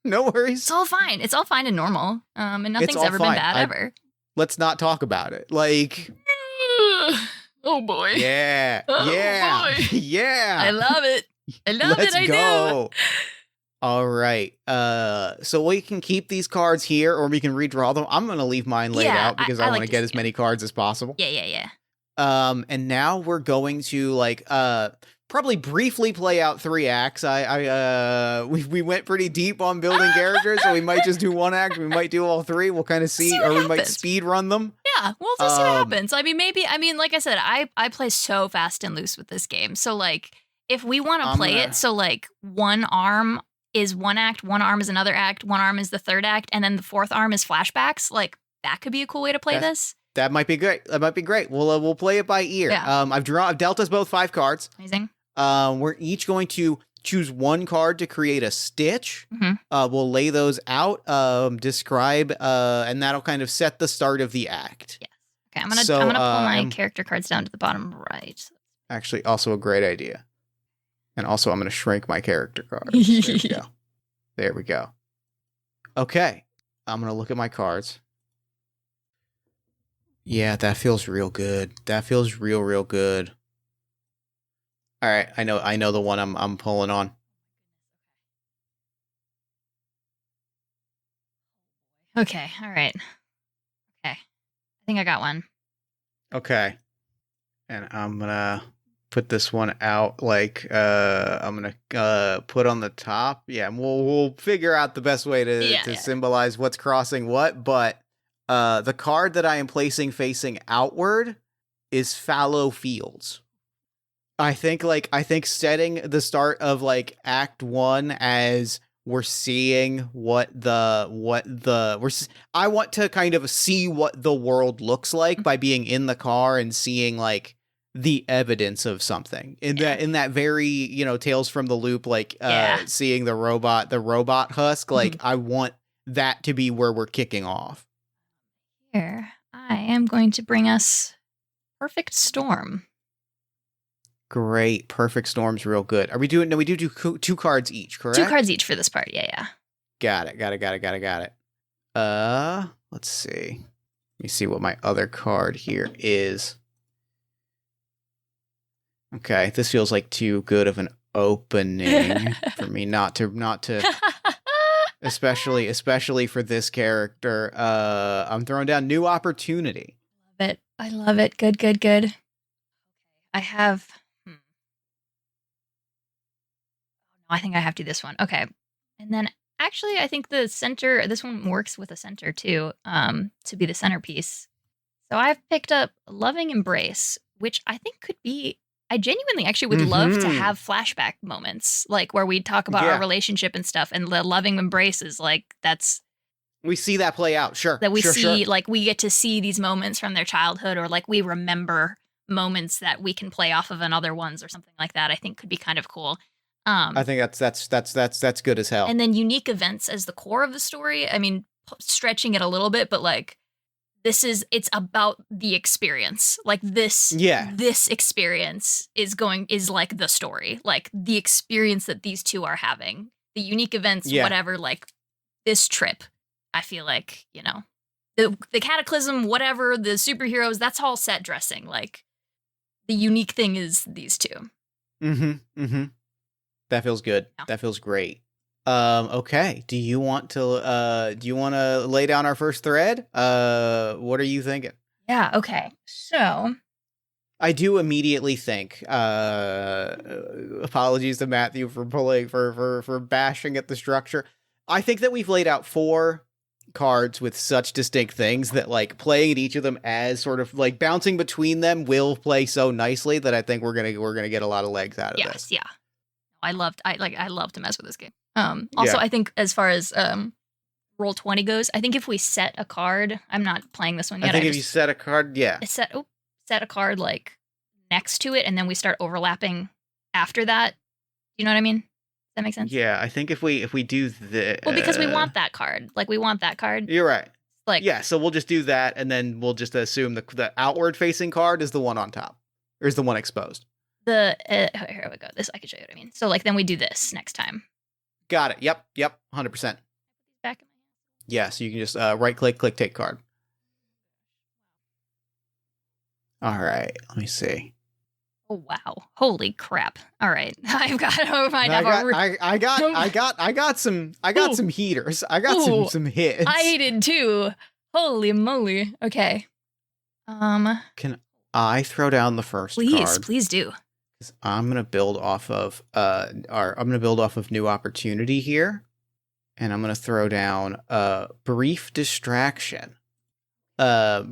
Speaker 1: No worries.
Speaker 2: It's all fine. It's all fine and normal. And nothing's ever been bad ever.
Speaker 1: Let's not talk about it. Like,
Speaker 2: oh boy.
Speaker 1: Yeah.
Speaker 2: Oh
Speaker 1: yeah.
Speaker 2: boy.
Speaker 1: Yeah.
Speaker 2: I love it.
Speaker 1: Let's go. Do. All right. So we can keep these cards here, or we can redraw them. I'm going to leave mine laid out because I want to get as many cards as possible.
Speaker 2: Yeah.
Speaker 1: And now we're going to, like, probably briefly play out 3 acts. We went pretty deep on building characters, so we might just do 1 act. We might do all 3. We'll kind of see, or we might speed run them.
Speaker 2: Yeah, we'll just see what happens. I mean, like I said, I play so fast and loose with this game. So, like, if we want to play it, so, like, 1 arm is 1 act, 1 arm is another act, 1 arm is the 3rd act, and then the 4th arm is flashbacks, like, that could be a cool way to play this.
Speaker 1: That might be great. We'll play it by ear.
Speaker 2: Yeah.
Speaker 1: I've dealt us both 5 cards.
Speaker 2: Amazing.
Speaker 1: We're each going to choose 1 card to create a stitch. We'll lay those out, describe, and that'll kind of set the start of the act.
Speaker 2: Yes. Okay, I'm gonna pull my character cards down to the bottom right.
Speaker 1: Actually, also a great idea. And also, I'm going to shrink my character cards. There we go. There we go. Okay. I'm going to look at my cards. Yeah, that feels real good. That feels real good. All right, I know the one I'm pulling on.
Speaker 2: Okay, all right. Okay. I think I got one.
Speaker 1: Okay. And I'm going to put this one out, like, I'm going to put on the top. Yeah, we'll figure out the best way to symbolize what's crossing what, but the card that I am placing facing outward is fallow fields. I think setting the start of, like, Act 1 as we're seeing I want to kind of see what the world looks like by being in the car and seeing, like, the evidence of something in that very, Tales from the Loop, like, seeing the robot husk. Like, I want that to be where we're kicking off.
Speaker 2: Here, I am going to bring us Perfect Storm.
Speaker 1: Great. Perfect Storm's real good. Are we doing? No, we do 2 cards each, correct?
Speaker 2: 2 cards each for this part. Yeah.
Speaker 1: Got it. Let's see. Let me see what my other card here is. Okay, this feels like too good of an opening for me not to especially for this character. I'm throwing down New Opportunity.
Speaker 2: I love it. Good. I have I think I have to do this one. Okay. And then actually I think this one works with a center too, to be the centerpiece. So I've picked up Loving Embrace, which I think could be I genuinely actually would love to have flashback moments, like where we talk about our relationship and stuff, and the loving embrace is like
Speaker 1: we see that play out, sure.
Speaker 2: That we see,
Speaker 1: sure.
Speaker 2: like we get to see these moments from their childhood, or like we remember moments that we can play off of in other ones or something like that. I think could be kind of cool.
Speaker 1: I think that's good as hell.
Speaker 2: And then unique events as the core of the story. I mean, stretching it a little bit, but like it's about the experience. Like this experience is like the story, like the experience that these two are having, the unique events, whatever, like this trip. I feel like, the cataclysm, whatever, the superheroes, that's all set dressing. Like the unique thing is these two.
Speaker 1: That feels good. Yeah. That feels great. Okay. Do you want to lay down our first thread? What are you thinking?
Speaker 2: Yeah, okay. So
Speaker 1: I do immediately think, apologies to Matthew for for bashing at the structure. I think that we've laid out 4 cards with such distinct things that like playing at each of them as sort of like bouncing between them will play so nicely that I think we're gonna get a lot of legs out of this.
Speaker 2: Yeah. I love to mess with this game. I think as far as roll 20 goes, I think if we set a card, I'm not playing this one yet.
Speaker 1: I think if you set a card,
Speaker 2: set a card like next to it, and then we start overlapping after that. You know what I mean? Does that make sense?
Speaker 1: Yeah, I think if we do this,
Speaker 2: well, because we want that card. Like we want that card.
Speaker 1: You're right.
Speaker 2: Like
Speaker 1: so we'll just do that, and then we'll just assume the outward facing card is the one on top, or is the one exposed.
Speaker 2: Here we go. This I can show you what I mean. So like then we do this next time.
Speaker 1: Got it. Yep. 100%.
Speaker 2: Back.
Speaker 1: Yeah, so you can just right click take card. All right, let me see.
Speaker 2: Oh wow! Holy crap! All right, I
Speaker 1: got some heaters. I got some hits.
Speaker 2: I did too. Holy moly! Okay.
Speaker 1: Can I throw down the first card?
Speaker 2: Please do.
Speaker 1: I'm gonna build off of New Opportunity here, and I'm gonna throw down Brief Distraction. The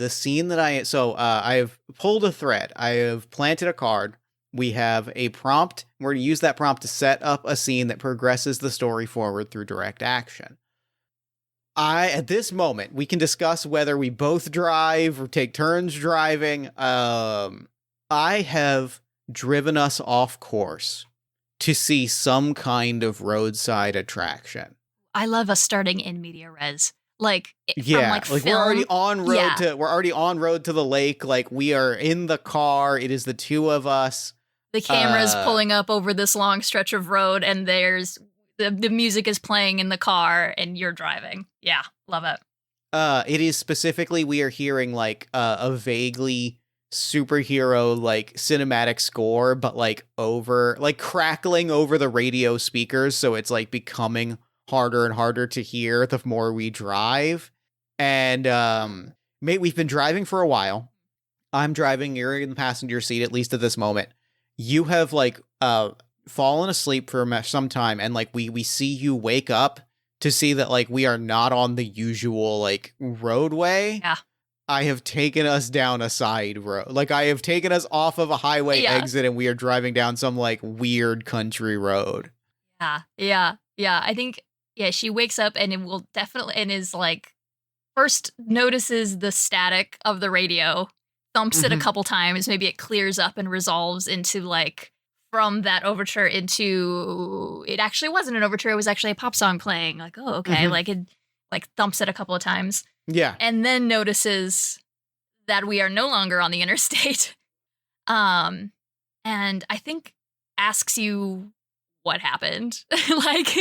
Speaker 1: scene that I have pulled a thread. I have planted a card. We have a prompt. We're gonna use that prompt to set up a scene that progresses the story forward through direct action. At this moment, we can discuss whether we both drive or take turns driving. I have driven us off course to see some kind of roadside attraction.
Speaker 2: I love us starting in media res. Like
Speaker 1: we're already on road to the lake. Like we are in the car. It is the two of us.
Speaker 2: The camera's pulling up over this long stretch of road, and there's the music is playing in the car, and you're driving. Yeah, love it.
Speaker 1: It is specifically we are hearing like a vaguely superhero like cinematic score, but like crackling over the radio speakers, so it's like becoming harder and harder to hear the more we drive. And mate, we've been driving for a while. I'm driving, you're in the passenger seat, at least at this moment. You have like fallen asleep for some time, and like we see you wake up to see that like we are not on the usual like roadway.
Speaker 2: Yeah.
Speaker 1: I have taken us down a side road. Like I have taken us off of a highway exit, and we are driving down some like weird country road.
Speaker 2: Yeah. I think she wakes up and it will definitely, and is like, first notices the static of the radio, thumps it a couple times, maybe it clears up and resolves into like from that overture into it actually wasn't an overture, it was actually a pop song playing. Like, oh, okay. Like it like thumps it a couple of times.
Speaker 1: Yeah.
Speaker 2: And then notices that we are no longer on the interstate. And I think asks you what happened. Like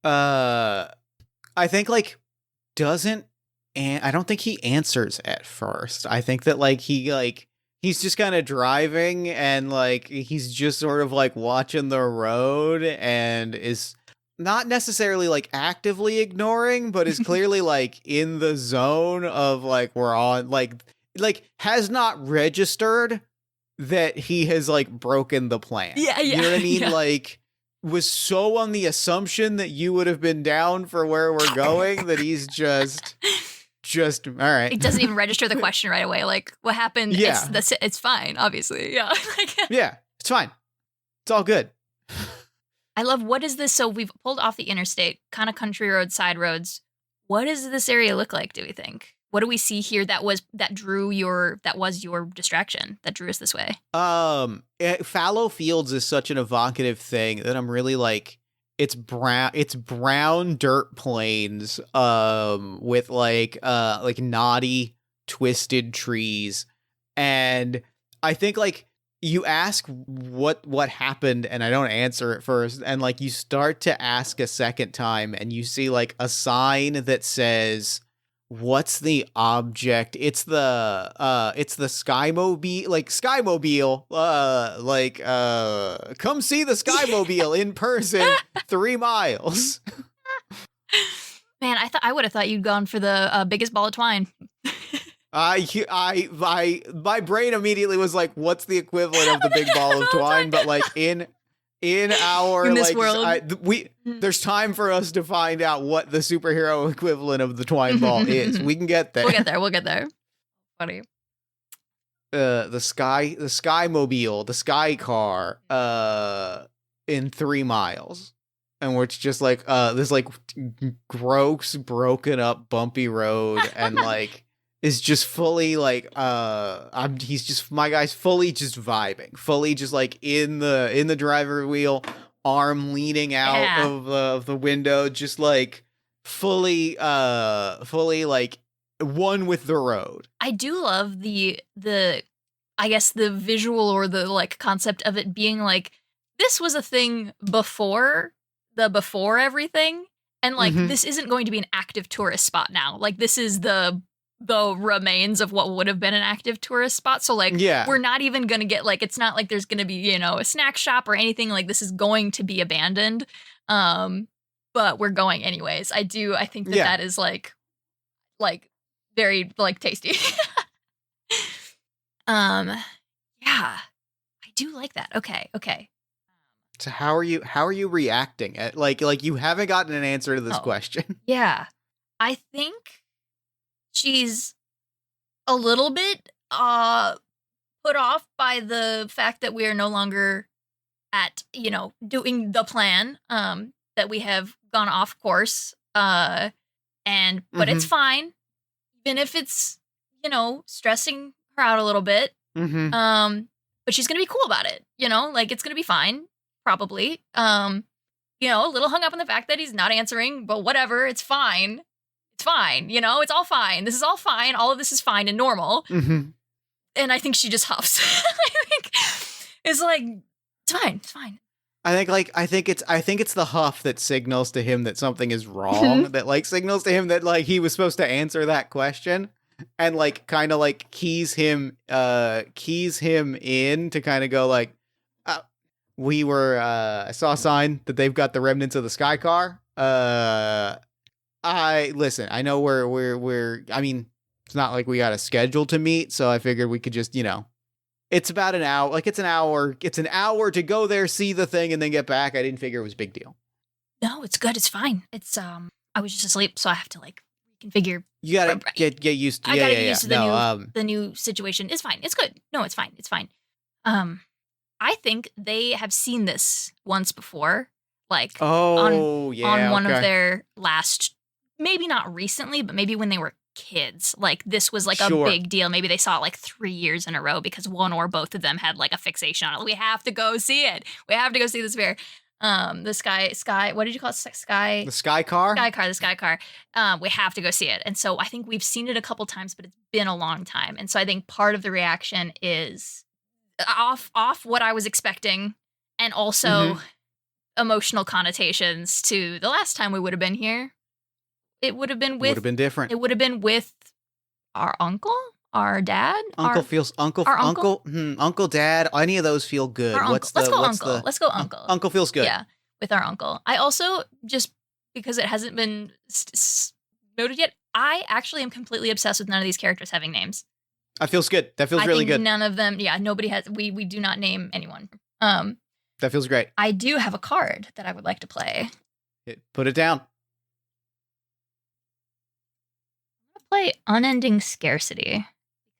Speaker 1: I think like doesn't and I don't think he answers at first. I think that like he's just kind of driving and like he's just sort of like watching the road and is not necessarily like actively ignoring, but is clearly like in the zone of like we're on like has not registered that he has like broken the plan.
Speaker 2: Yeah,
Speaker 1: You know what I mean?
Speaker 2: yeah.
Speaker 1: Like was so on the assumption that you would have been down for where we're going that he's just all right.
Speaker 2: It doesn't even register the question right away. Like, what happened?
Speaker 1: Yeah.
Speaker 2: It's fine, obviously. Yeah.
Speaker 1: Yeah, it's fine. It's all good.
Speaker 2: I love, what is this? So we've pulled off the interstate, kind of country roads, side roads. What does this area look like, do we think? What do we see here that was your distraction, that drew us this way?
Speaker 1: Fallow Fields is such an evocative thing that I'm really like, it's brown dirt plains with like knotty twisted trees, and I think like you ask what happened and I don't answer at first, and like you start to ask a second time and you see like a sign that says, what's the object? It's the Skymobile, come see the Skymobile in person, 3 miles.
Speaker 2: Man, I would have thought you'd gone for the biggest ball of twine.
Speaker 1: My brain immediately was like, what's the equivalent of the big ball of twine? But like in our
Speaker 2: in this
Speaker 1: like
Speaker 2: world.
Speaker 1: there's time for us to find out what the superhero equivalent of the twine ball is. We can get there.
Speaker 2: We'll get there. Funny.
Speaker 1: The Skymobile, the Sky Car, in 3 miles. And where it's just like this like gross, broken up, bumpy road, and like is just fully like my guy's fully just vibing, fully just like in the driver's wheel, arm leaning out of the window, just like fully like one with the road.
Speaker 2: I do love the I guess the visual or the like concept of it being like, this was a thing before everything, and like this isn't going to be an active tourist spot now. Like this is the remains of what would have been an active tourist spot. So like we're not even gonna get like, it's not like there's gonna be, you know, a snack shop or anything. Like this is going to be abandoned, but we're going anyways. I think that is like very like tasty. Yeah, I do like that. Okay.
Speaker 1: So how are you reacting at like you haven't gotten an answer to this question?
Speaker 2: Yeah, I think she's a little bit put off by the fact that we are no longer at, you know, doing the plan, that we have gone off course, but it's fine, even if it's, you know, stressing her out a little bit. But she's gonna be cool about it, you know, like it's gonna be fine, probably. You know, a little hung up on the fact that he's not answering, but whatever, it's fine. It's fine, you know, it's all fine. This is all fine. All of this is fine and normal. And I think she just huffs. I think it's like, it's fine.
Speaker 1: I think it's the huff that signals to him that something is wrong, that like signals to him that like he was supposed to answer that question, and like kind of like keys him in to kind of go like, I saw a sign that they've got the remnants of the Sky Car. I know we're I mean, it's not like we got a schedule to meet, so I figured we could just, you know, it's about an hour, like it's an hour to go there, see the thing, and then get back. I didn't figure it was a big deal.
Speaker 2: No, it's good. It's fine. It's I was just asleep, so I have to like reconfigure.
Speaker 1: You gotta get used to.
Speaker 2: I gotta get used to the new situation. It's fine. It's good. No, it's fine. It's fine. I think they have seen this once before, like on one of their last, maybe not recently, but maybe when they were kids. Like this was like
Speaker 1: Sure.
Speaker 2: a big deal. Maybe they saw it like 3 years in a row because one or both of them had like a fixation on it. We have to go see it. We have to go see this bear. The sky. What did you call it? Sky.
Speaker 1: The Sky Car?
Speaker 2: The Sky Car. We have to go see it. And so I think we've seen it a couple times, but it's been a long time. And so I think part of the reaction is off what I was expecting, and also emotional connotations to the last time we would have been here. It would have been
Speaker 1: different.
Speaker 2: It would have been with our uncle, our dad,
Speaker 1: Uncle, Dad. Any of those feel good.
Speaker 2: Let's go uncle.
Speaker 1: Uncle feels good.
Speaker 2: Yeah, with our uncle. I also, just because it hasn't been noted yet, I actually am completely obsessed with none of these characters having names.
Speaker 1: That feels good. That feels really good.
Speaker 2: None of them. Yeah, nobody has. We do not name anyone.
Speaker 1: That feels great.
Speaker 2: I do have a card that I would like to play.
Speaker 1: Put it down.
Speaker 2: Play Unending Scarcity,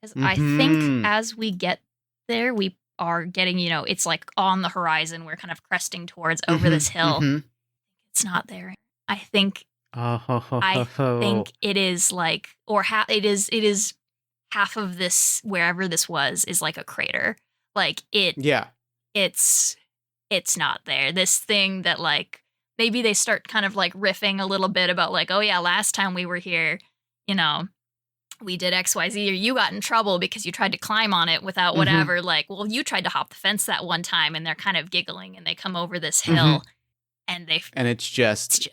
Speaker 2: because I think as we get there, we are getting, it's like on the horizon. We're kind of cresting towards over this hill. It's not there. I think it is like, or it is half of this, wherever this was, is like a crater. Like it's not there. This thing that like maybe they start kind of like riffing a little bit about like, oh yeah, last time we were here, we did XYZ, or you got in trouble because you tried to climb on it without whatever. Like, well, you tried to hop the fence that one time, and they're kind of giggling, and they come over this hill, and
Speaker 1: it's just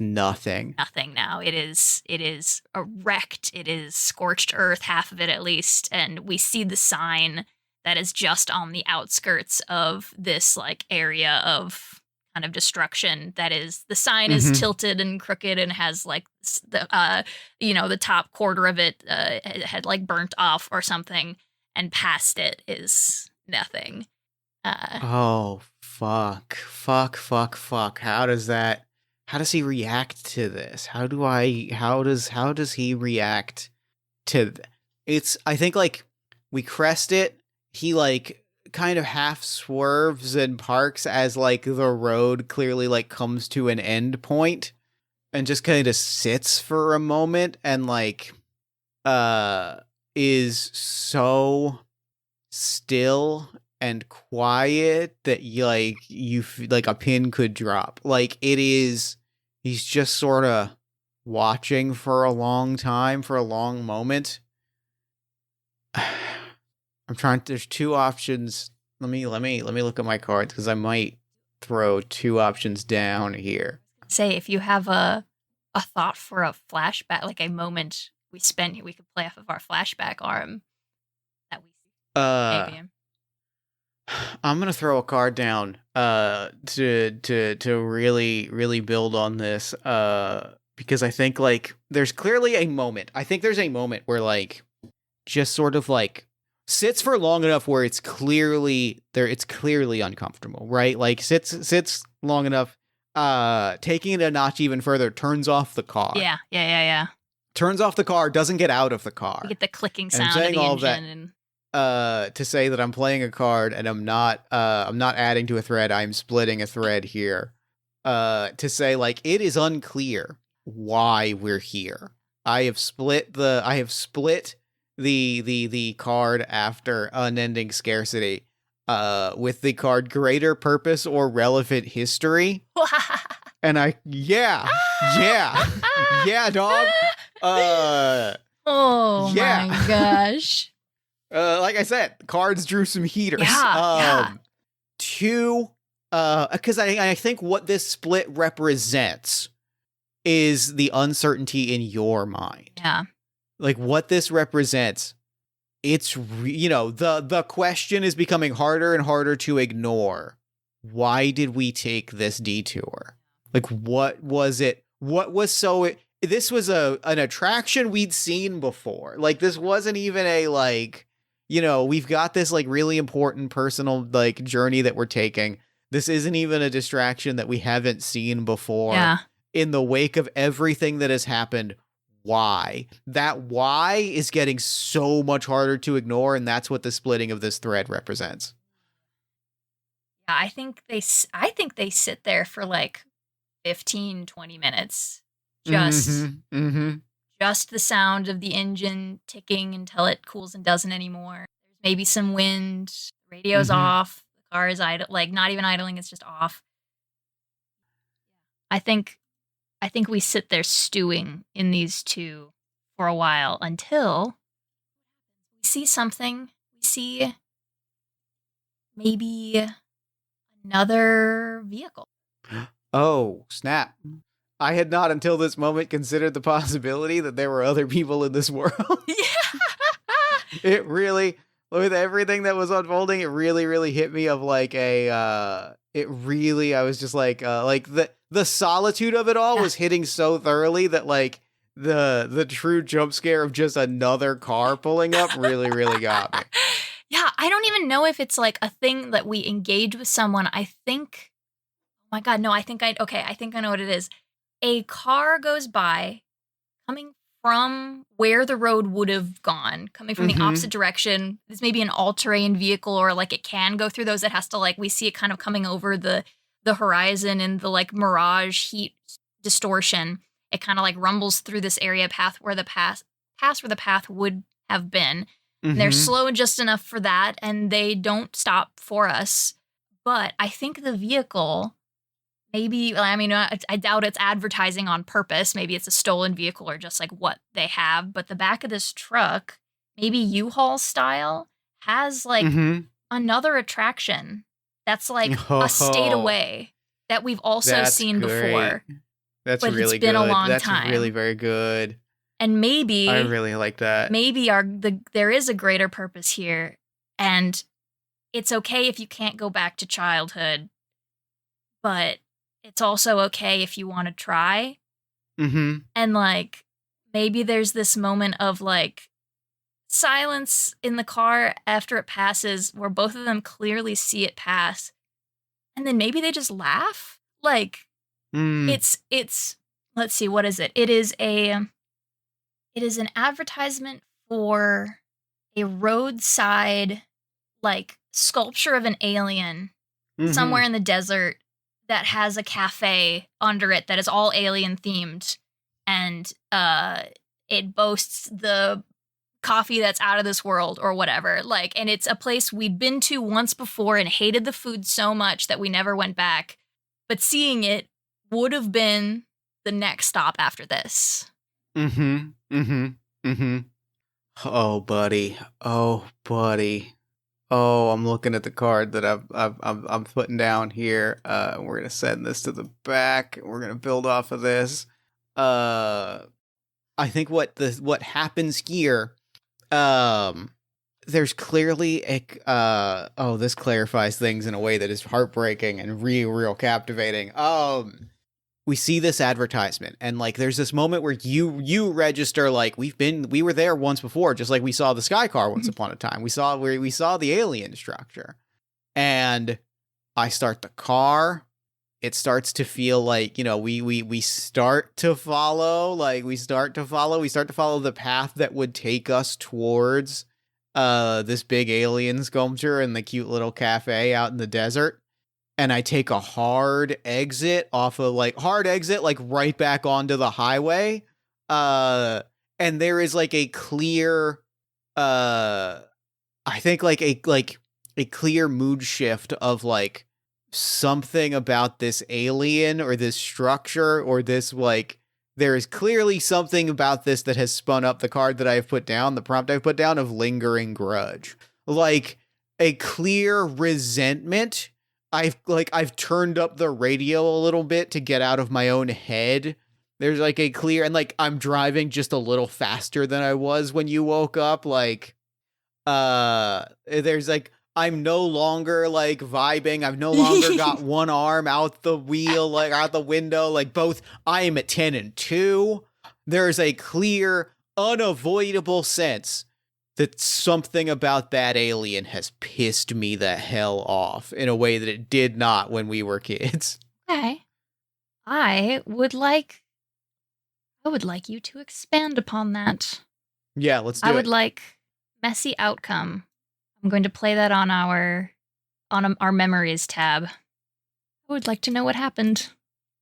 Speaker 1: nothing.
Speaker 2: Nothing now. It is wrecked. It is scorched earth, half of it at least, and we see the sign that is just on the outskirts of this like area of kind of destruction. That is, the sign is tilted and crooked and has like the top quarter of it had like burnt off or something, and past it is nothing.
Speaker 1: Oh fuck. How does he react to this? How does he react to I think like we crest it, he like kind of half swerves and parks as like the road clearly like comes to an end point, and just kind of sits for a moment and like is so still and quiet that you like a pin could drop. Like he's just sort of watching for a long time, for a long moment. There's two options. Let me look at my cards, because I might throw two options down here.
Speaker 2: Say, if you have a thought for a flashback, like a moment we spent here, we could play off of our flashback arm that we see. Maybe.
Speaker 1: I'm gonna throw a card down to really build on this, because I think like there's clearly a moment. I think there's a moment where like just sort of like sits for long enough where it's clearly uncomfortable, right? Like sits long enough, taking it a notch even further, turns off the car.
Speaker 2: Yeah.
Speaker 1: Turns off the car, doesn't get out of the car.
Speaker 2: You get the clicking sound of the engine.
Speaker 1: To say that I'm playing a card and I'm not adding to a thread, I'm splitting a thread here. To say like it is unclear why we're here. I have split the card after Unending Scarcity with the card Greater Purpose or Relevant History. And dog.
Speaker 2: Oh my gosh.
Speaker 1: Like I said, cards drew some heaters. Two, because I think what this split represents is the uncertainty in your mind.
Speaker 2: Yeah.
Speaker 1: Like what this represents, it's the question is becoming harder and harder to ignore. Why did we take this detour? Like what was it? What was so? This was an attraction we'd seen before. Like this wasn't even a like, we've got this like really important personal like journey that we're taking. This isn't even a distraction that we haven't seen before.
Speaker 2: Yeah.
Speaker 1: In the wake of everything that has happened. Why? That why is getting so much harder to ignore, and that's what the splitting of this thread represents.
Speaker 2: Yeah, I think they sit there for like 15, 20 minutes, just just the sound of the engine ticking until it cools and doesn't anymore. There's maybe some wind, the radio's off, the car is not even idling, it's just off. I think we sit there stewing in these two for a while until we see something. We see maybe another vehicle.
Speaker 1: Oh, snap. I had not until this moment considered the possibility that there were other people in this world.
Speaker 2: Yeah.
Speaker 1: It really, with everything that was unfolding, it really, really hit me of like I was just like the solitude of it all was hitting so thoroughly that like the true jump scare of just another car pulling up really, really got me.
Speaker 2: Yeah, I don't even know if it's like a thing that we engage with someone. I think, oh my God, no, I think I know what it is. A car goes by coming from where the road would have gone, coming from the opposite direction. This may be an all-terrain vehicle, or like it can go through those. It has to like, we see it kind of coming over the horizon and the like mirage heat distortion. It kind of like rumbles through this area path where the path would have been. And they're slow just enough for that, and they don't stop for us. But I think the vehicle, maybe, I mean, I doubt it's advertising on purpose. Maybe it's a stolen vehicle or just like what they have. But the back of this truck, maybe U-Haul style, has like another attraction that's like a state away that we've also seen before.
Speaker 1: That's
Speaker 2: but
Speaker 1: really
Speaker 2: it's been
Speaker 1: good.
Speaker 2: A long
Speaker 1: That's
Speaker 2: time.
Speaker 1: really very good.
Speaker 2: And maybe
Speaker 1: I really like that.
Speaker 2: Maybe there is a greater purpose here, and it's okay if you can't go back to childhood, but it's also okay if you want to try. And like maybe there's this moment of like silence in the car after it passes, where both of them clearly see it pass, and then maybe they just laugh. Like it's let's see, what is it? It is an advertisement for a roadside, like, sculpture of an alien somewhere in the desert that has a cafe under it that is all alien themed. And it boasts the coffee that's out of this world or whatever. Like, and it's a place we'd been to once before and hated the food so much that we never went back. But seeing it would have been the next stop after this.
Speaker 1: Oh, buddy. Oh, buddy. Oh, I'm looking at the card that I'm putting down here. We're gonna send this to the back. We're gonna build off of this. I think what happens here. There's clearly this clarifies things in a way that is heartbreaking and real captivating. We see this advertisement, and like there's this moment where you register like we were there once before, just like we saw the sky car once upon a time. We saw the alien structure, and I start the car. It starts to feel like, you know, we start to follow the path that would take us towards this big alien sculpture and the cute little cafe out in the desert. And I take a hard exit right back onto the highway. And there is like a clear, I think like a clear mood shift of like something about this alien or this structure or this like, there is clearly something about this that has spun up the card that I have put down, the prompt I've put down of lingering grudge. Like a clear resentment. I've turned up the radio a little bit to get out of my own head. There's like a clear, and like I'm driving just a little faster than I was when you woke up. Like, there's like, I'm no longer like vibing. I've no longer got one arm out the wheel, like out the window, like both. I am at 10 and 2. There's a clear, unavoidable sense that something about that alien has pissed me the hell off in a way that it did not when we were kids.
Speaker 2: Okay. I would like you to expand upon that.
Speaker 1: Yeah, let's do it.
Speaker 2: I would like messy outcome. I'm going to play that on our memories tab. I would like to know what happened.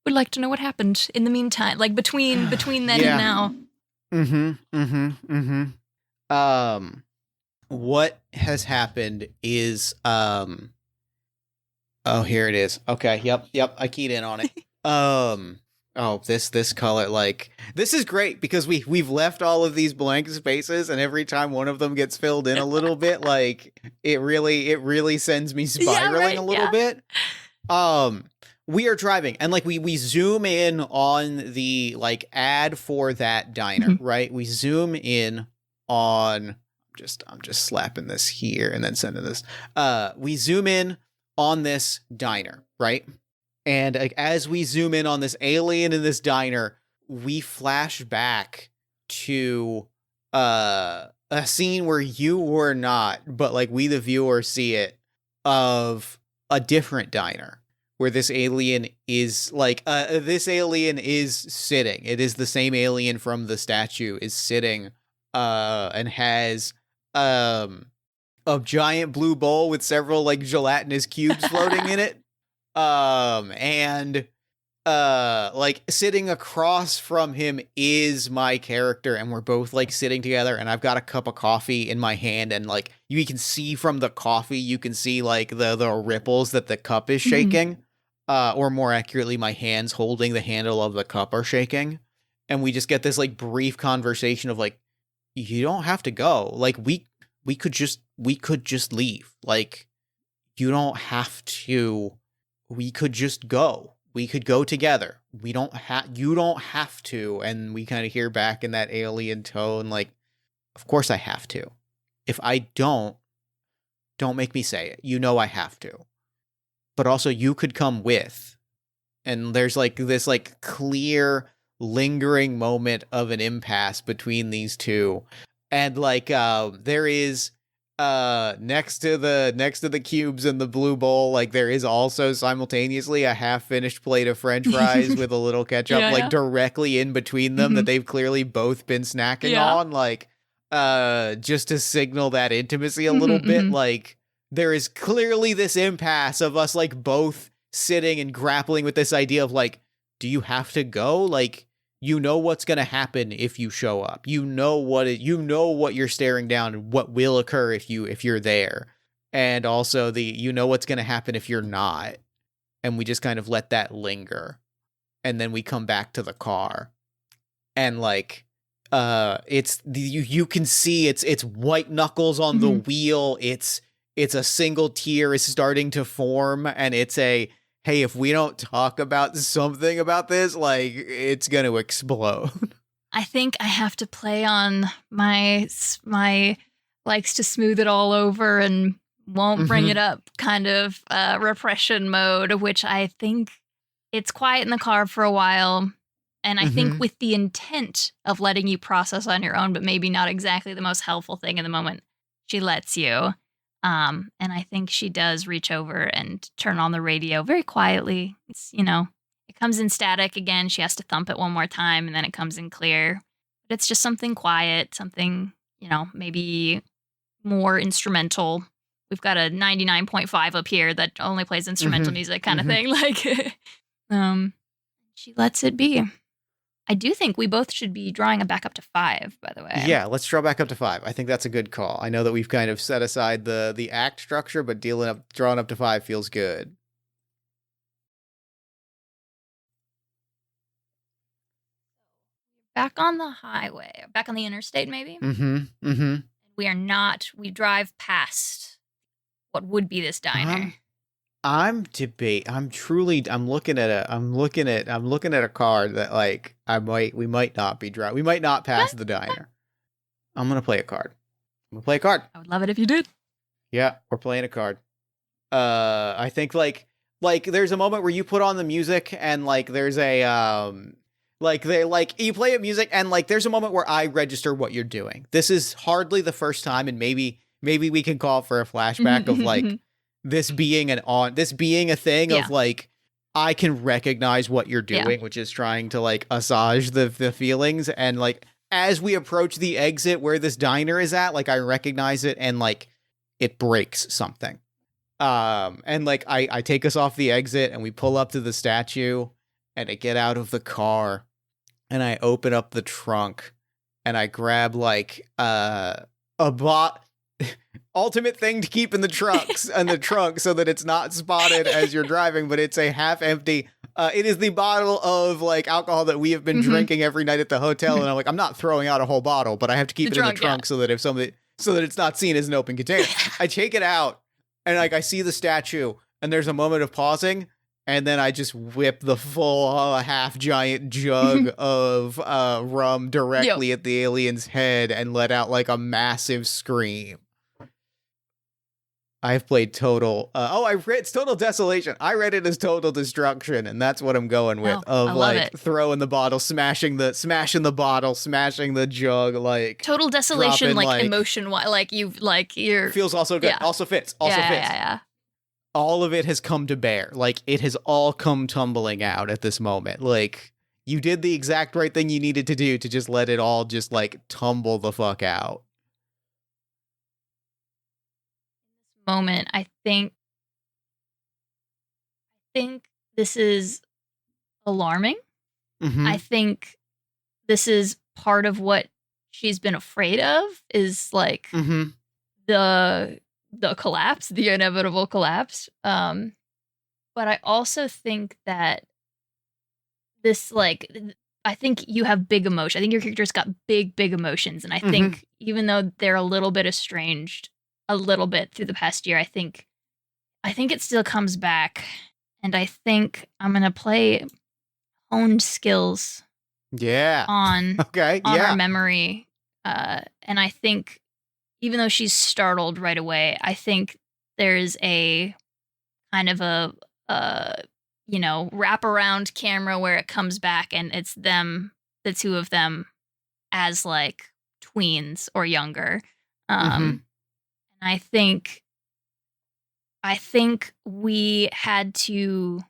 Speaker 2: Would like to know what happened in the meantime, like between then and now.
Speaker 1: Mm-hmm. Mm-hmm. Mm-hmm. What has happened is oh, here it is. Okay, yep, I keyed in on it. Oh, this color, like, this is great because we've left all of these blank spaces, and every time one of them gets filled in a little bit, like, it really sends me spiraling a little bit. We are driving, and like we zoom in on the like ad for that diner, right? We zoom in on I'm just slapping this here and then sending this. We zoom in on this diner, right? And like, as we zoom in on this alien in this diner, we flash back to a scene where you were not, but like we the viewer see it, of a different diner where this alien is like this alien is sitting. It is the same alien from the statue is sitting and has a giant blue bowl with several like gelatinous cubes floating in it. And like sitting across from him is my character, and we're both like sitting together, and I've got a cup of coffee in my hand, and like you can see from the coffee, you can see like the ripples that the cup is shaking. Or more accurately, my hands holding the handle of the cup are shaking. And we just get this like brief conversation of like, you don't have to go. Like we could just leave. Like, you don't have to. We could just go. We could go together. You don't have to. And we kind of hear back in that alien tone, like, of course I have to. If I don't make me say it. You know I have to. But also you could come with. And there's like this like clear lingering moment of an impasse between these two. And like there is next to the cubes in the blue bowl, like there is also simultaneously a half-finished plate of French fries with a little ketchup directly in between them that they've clearly both been snacking on, like just to signal that intimacy a little bit. Like, there is clearly this impasse of us like both sitting and grappling with this idea of like, do you have to go? Like, you know what's going to happen if you show up. You know what you're staring down and what will occur if you're there. And also you know what's going to happen if you're not. And we just kind of let that linger. And then we come back to the car. And like it's you can see it's white knuckles on the wheel. It's a single tear is starting to form, and it's a, hey, if we don't talk about something about this, like, it's going to explode.
Speaker 2: I think I have to play on my likes to smooth it all over and won't bring it up kind of repression mode, which I think it's quiet in the car for a while. And I think with the intent of letting you process on your own, but maybe not exactly the most helpful thing in the moment, she lets you. And I think she does reach over and turn on the radio very quietly. It's, it comes in static again. She has to thump it one more time, and then it comes in clear. But it's just something quiet, something, maybe more instrumental. We've got a 99.5 up here that only plays instrumental music kind of thing. Like, she lets it be. I do think we both should be drawing it back up to 5, by the way.
Speaker 1: Yeah, let's draw back up to 5. I think that's a good call. I know that we've kind of set aside the act structure, but drawing up to 5 feels good.
Speaker 2: Back on the highway, back on the interstate, maybe? We drive past what would be this diner.
Speaker 1: I'm looking at a car that like we might not be driving. We might not pass the diner. I'm going to play a card.
Speaker 2: I would love it if you did.
Speaker 1: Yeah, we're playing a card. I think like there's a moment where you put on the music and like there's a you play music and like there's a moment where I register what you're doing. This is hardly the first time, and maybe we can call for a flashback of like this being a thing of like, I can recognize what you're doing, which is trying to like assuage the feelings. And like, as we approach the exit where this diner is at, like I recognize it and like it breaks something. And like I take us off the exit and we pull up to the statue and I get out of the car and I open up the trunk and I grab like a ultimate thing to keep in the trucks and the trunk so that it's not spotted as you're driving, but it's a half empty. It is the bottle of like alcohol that we have been drinking every night at the hotel, and I'm like, I'm not throwing out a whole bottle, but I have to keep it in the trunk so that if somebody, so that it's not seen as an open container. I take it out, and like I see the statue, and there's a moment of pausing, and then I just whip the full half giant jug of rum directly at the alien's head and let out like a massive scream. I've played Total. It's Total Desolation. I read it as Total Destruction, and that's what I'm going with. Throwing the bottle, smashing the bottle, smashing the jug, like
Speaker 2: Total Desolation, like emotion, like you're
Speaker 1: feels also good. Yeah. Also fits.
Speaker 2: Yeah.
Speaker 1: All of it has come to bear. Like it has all come tumbling out at this moment. Like you did the exact right thing you needed to do to just let it all just like tumble the fuck out.
Speaker 2: Moment, I think this is alarming. I think this is part of what she's been afraid of is like the collapse, the inevitable collapse. But I also think that this, like, I think you have big emotion. I think your character's got big emotions, and I think even though they're a little bit estranged a little bit through the past year, I think it still comes back, and I think I'm gonna play honed skills. On our memory, and I think even though she's startled right away, I think there's a kind of a wraparound camera where it comes back and it's them, the two of them, as like tweens or younger. I think we had to.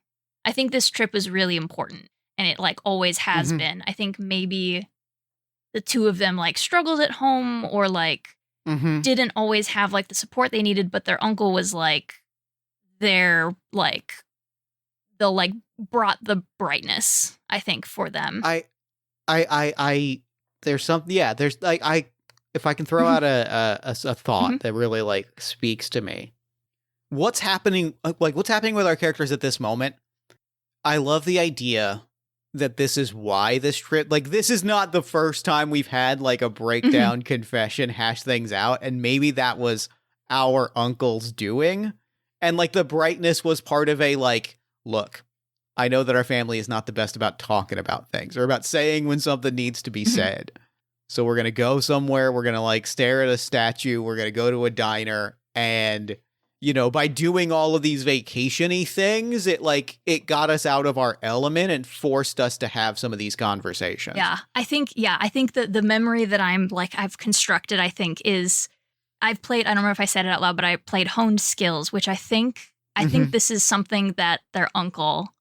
Speaker 2: I think this trip was really important, and it like always has been. I think maybe the two of them like struggled at home or like didn't always have like the support they needed, but their uncle was like their like the like brought the brightness, I think, for them.
Speaker 1: There's something. Yeah, there's like if I can throw out a thought that really like speaks to me. What's happening with our characters at this moment? I love the idea that this is why this trip, like this is not the first time we've had like a breakdown confession, hash things out. And maybe that was our uncle's doing. And like the brightness was part of a like, look, I know that our family is not the best about talking about things or about saying when something needs to be said. So we're going to go somewhere. We're going to like stare at a statue. We're going to go to a diner. And, you know, by doing all of these vacation-y things, it got us out of our element and forced us to have some of these conversations.
Speaker 2: Yeah, I think that the memory that I've constructed, I think is I've played, I don't remember if I said it out loud, but I played honed skills, which I think this is something that their uncle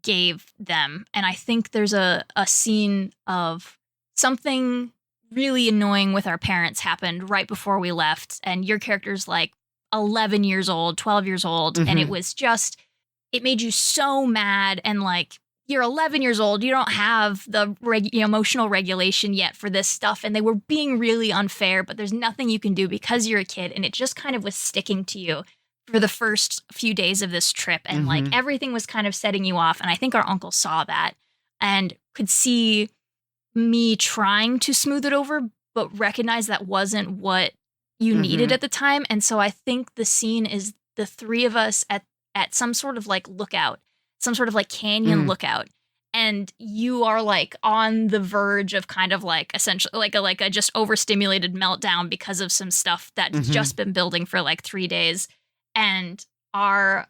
Speaker 2: gave them. And I think there's a scene of something really annoying with our parents happened right before we left, and your character's like 11 years old, 12 years old, and it was just, it made you so mad, and like you're 11 years old, you don't have the emotional regulation yet for this stuff, and they were being really unfair, but there's nothing you can do because you're a kid, and it just kind of was sticking to you for the first few days of this trip, and like everything was kind of setting you off, and I think our uncle saw that and could see me trying to smooth it over, but recognize that wasn't what you needed at the time. And so I think the scene is the three of us at some sort of like lookout, some sort of like canyon lookout. And you are like on the verge of kind of like essentially like a just overstimulated meltdown because of some stuff that's just been building for like 3 days. And our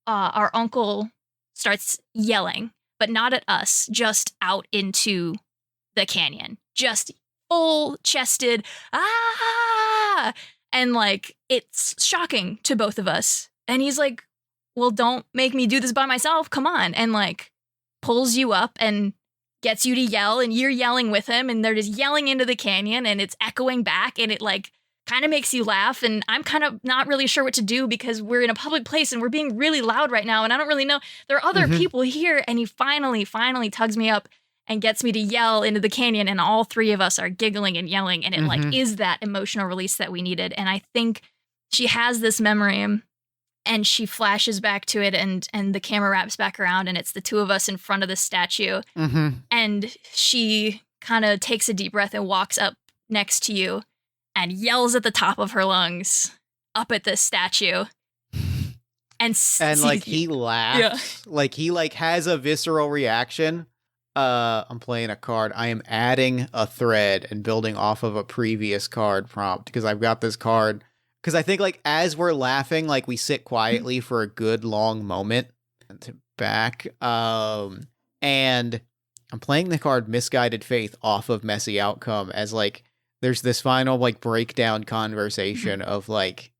Speaker 2: uncle starts yelling, but not at us, just out into the canyon, just full chested, ah, and like it's shocking to both of us. And he's like, well, don't make me do this by myself, come on, and like pulls you up and gets you to yell, and you're yelling with him, and they're just yelling into the canyon, and it's echoing back, and it like kind of makes you laugh, and I'm kind of not really sure what to do because we're in a public place and we're being really loud right now, and I don't really know, there are other people here. And he finally tugs me up and gets me to yell into the canyon, and all three of us are giggling and yelling, and it like is that emotional release that we needed. And I think she has this memory, and she flashes back to it, and the camera wraps back around, and it's the two of us in front of the statue. And she kind of takes a deep breath and walks up next to you and yells at the top of her lungs up at this statue. And
Speaker 1: like he laughs, like he like has a visceral reaction. I'm playing a card. I am adding a thread and building off of a previous card prompt because I've got this card. Because I think like as we're laughing, like we sit quietly for a good long moment. Back. And I'm playing the card Misguided Faith off of Messy Outcome as like there's this final like breakdown conversation of like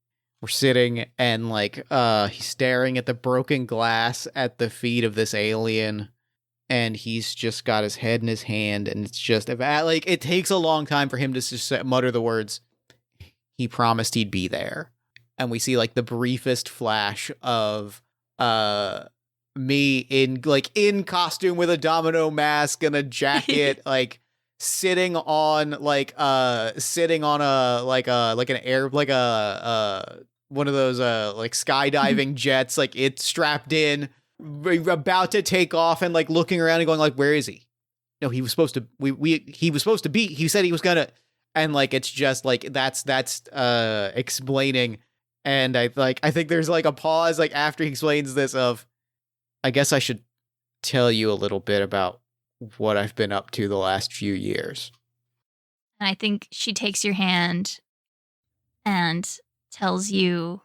Speaker 1: we're sitting and like he's staring at the broken glass at the feet of this alien, and he's just got his head in his hand, and it's just like it takes a long time for him to just mutter the words, "He promised he'd be there." And we see like the briefest flash of me in costume with a domino mask and a jacket, like sitting on an air one of those like skydiving jets, like it's strapped in, about to take off, and like looking around and going like, where is he? No, he was supposed to he was supposed to be, he said he was gonna, and like it's just like that's explaining. And I think there's like a pause like after he explains this of, I guess I should tell you a little bit about what I've been up to the last few years.
Speaker 2: And I think she takes your hand and tells you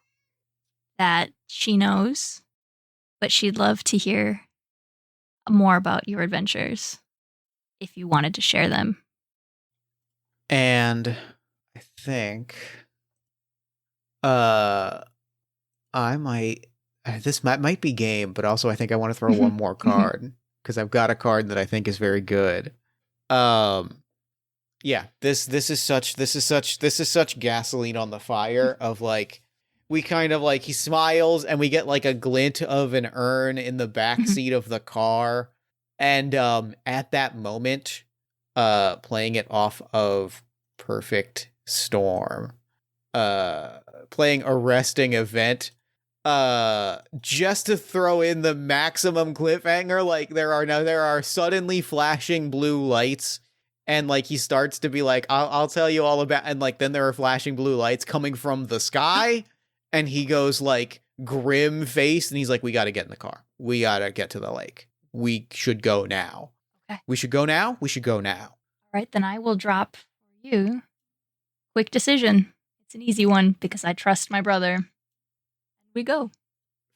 Speaker 2: that she knows, but she'd love to hear more about your adventures if you wanted to share them.
Speaker 1: And I think I might, this might be game, but also I think I want to throw one more card because I've got a card that I think is very good. Yeah, this is such gasoline on the fire of like, we kind of like, he smiles and we get like a glint of an urn in the back seat of the car. And at that moment, playing it off of Perfect Storm, playing Arresting Event, just to throw in the maximum cliffhanger, like there are suddenly flashing blue lights, and like he starts to be like, I'll tell you all about, and like then there are flashing blue lights coming from the sky, and he goes like grim faced, and he's like, we got to get in the car, we got to get to the lake, we should go now.
Speaker 2: Okay,
Speaker 1: we should go now. All
Speaker 2: right, then I will drop for you. Quick decision. It's an easy one because I trust my brother. We go.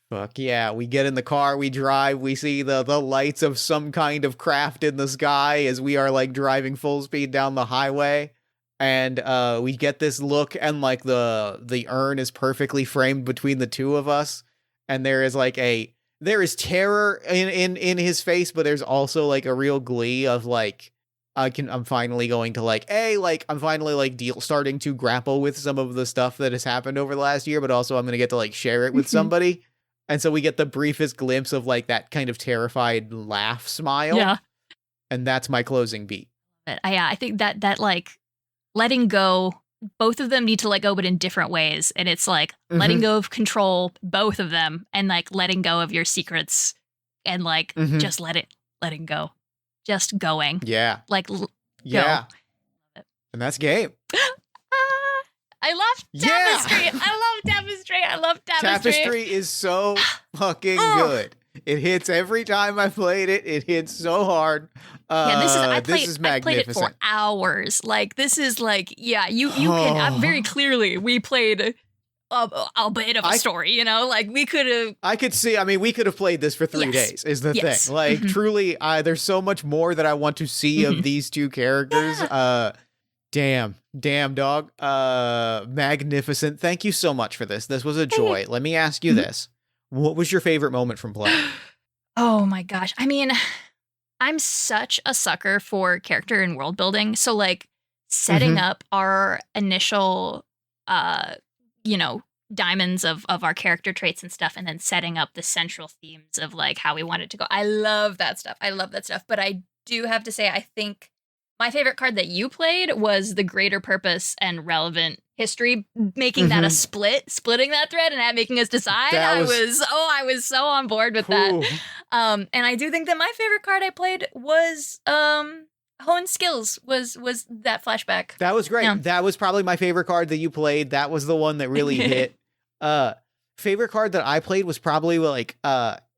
Speaker 1: Fuck yeah, we get in the car, we drive, we see the lights of some kind of craft in the sky as we are like driving full speed down the highway, and we get this look, and like the urn is perfectly framed between the two of us, and there is terror in his face, but there's also like a real glee of like, I'm finally going to like, I'm finally like starting to grapple with some of the stuff that has happened over the last year, but also I'm going to get to like share it with somebody. And so we get the briefest glimpse of like that kind of terrified laugh smile.
Speaker 2: Yeah.
Speaker 1: And that's my closing beat.
Speaker 2: I think that like letting go, both of them need to let go, but in different ways. And it's like letting go of control, both of them, and like letting go of your secrets, and like just letting go. Just going.
Speaker 1: Yeah.
Speaker 2: Like,
Speaker 1: yeah.
Speaker 2: Go.
Speaker 1: And that's game.
Speaker 2: I love Tapestry. Yeah. I love Tapestry.
Speaker 1: Tapestry is so fucking good. It hits every time I played it. It hits so hard.
Speaker 2: I
Speaker 1: played
Speaker 2: it for hours. Like, this is like, yeah, you can, very clearly, we played a bit of a story, you know, like we could have.
Speaker 1: I could see, I mean, we could have played this for 3 days is the thing. Like, truly, there's so much more that I want to see of these two characters. Yeah. Damn, dog. Magnificent. Thank you so much for this. This was a joy. Let me ask you this. What was your favorite moment from playing?
Speaker 2: Oh my gosh. I mean, I'm such a sucker for character and world building. So like setting up our initial, diamonds of our character traits and stuff, and then setting up the central themes of like how we want it to go. I love that stuff. But I do have to say, I think my favorite card that you played was the greater purpose and relevant history, making that a splitting that thread and making us decide. I was so on board with that. And I do think that my favorite card I played was Hone Skills was that flashback.
Speaker 1: That was great. Yeah. That was probably my favorite card that you played. That was the one that really hit. Favorite card that I played was probably like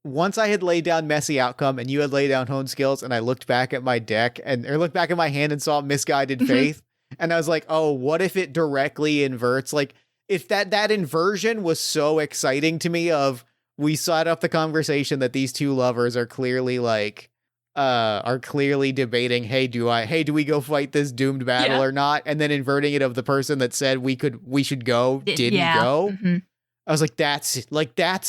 Speaker 1: once I had laid down Messy Outcome and you had laid down Hone Skills, and I looked back at my deck or looked back at my hand and saw Misguided Faith, and I was like, oh, what if it directly inverts? Like, if that inversion was so exciting to me, of we set up the conversation that these two lovers are clearly like debating, hey, do we go fight this doomed battle or not? And then inverting it of the person that said we should go didn't go. Mm-hmm. I was like, that's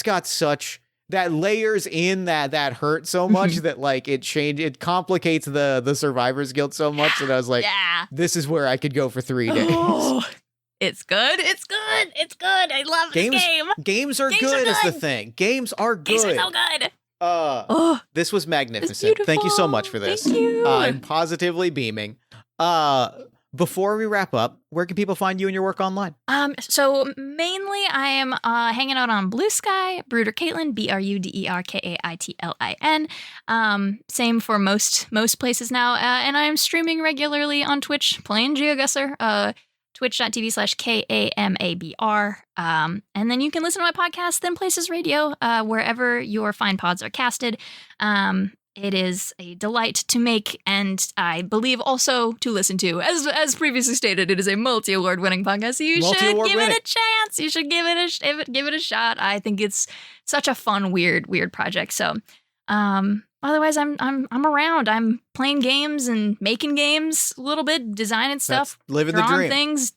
Speaker 1: got such, that layers in that hurt so much that like it complicates the survivor's guilt so much that I was like, this is where I could go for 3 days.
Speaker 2: Oh, it's good. I love this game.
Speaker 1: Games are good is the thing. Games are good.
Speaker 2: Games are so good.
Speaker 1: This was magnificent. Thank you so much for this.
Speaker 2: Thank you.
Speaker 1: I'm positively beaming. Before we wrap up, where can people find you and your work online?
Speaker 2: So mainly I am hanging out on Blue Sky, Bruder Kaitlin, BruderKaitlin. Same for most places now. And I'm streaming regularly on Twitch, playing GeoGuessr, twitch.tv/KAMABR. And then you can listen to my podcast, Then Places Radio, wherever your fine pods are casted. It is a delight to make, and I believe also to listen to. As previously stated, it is a multi-award winning podcast. So you should give it a chance. You should give it a shot. I think it's such a fun, weird project. So, otherwise, I'm around. I'm playing games and making games a little bit, designing stuff,
Speaker 1: living the dream.
Speaker 2: Things,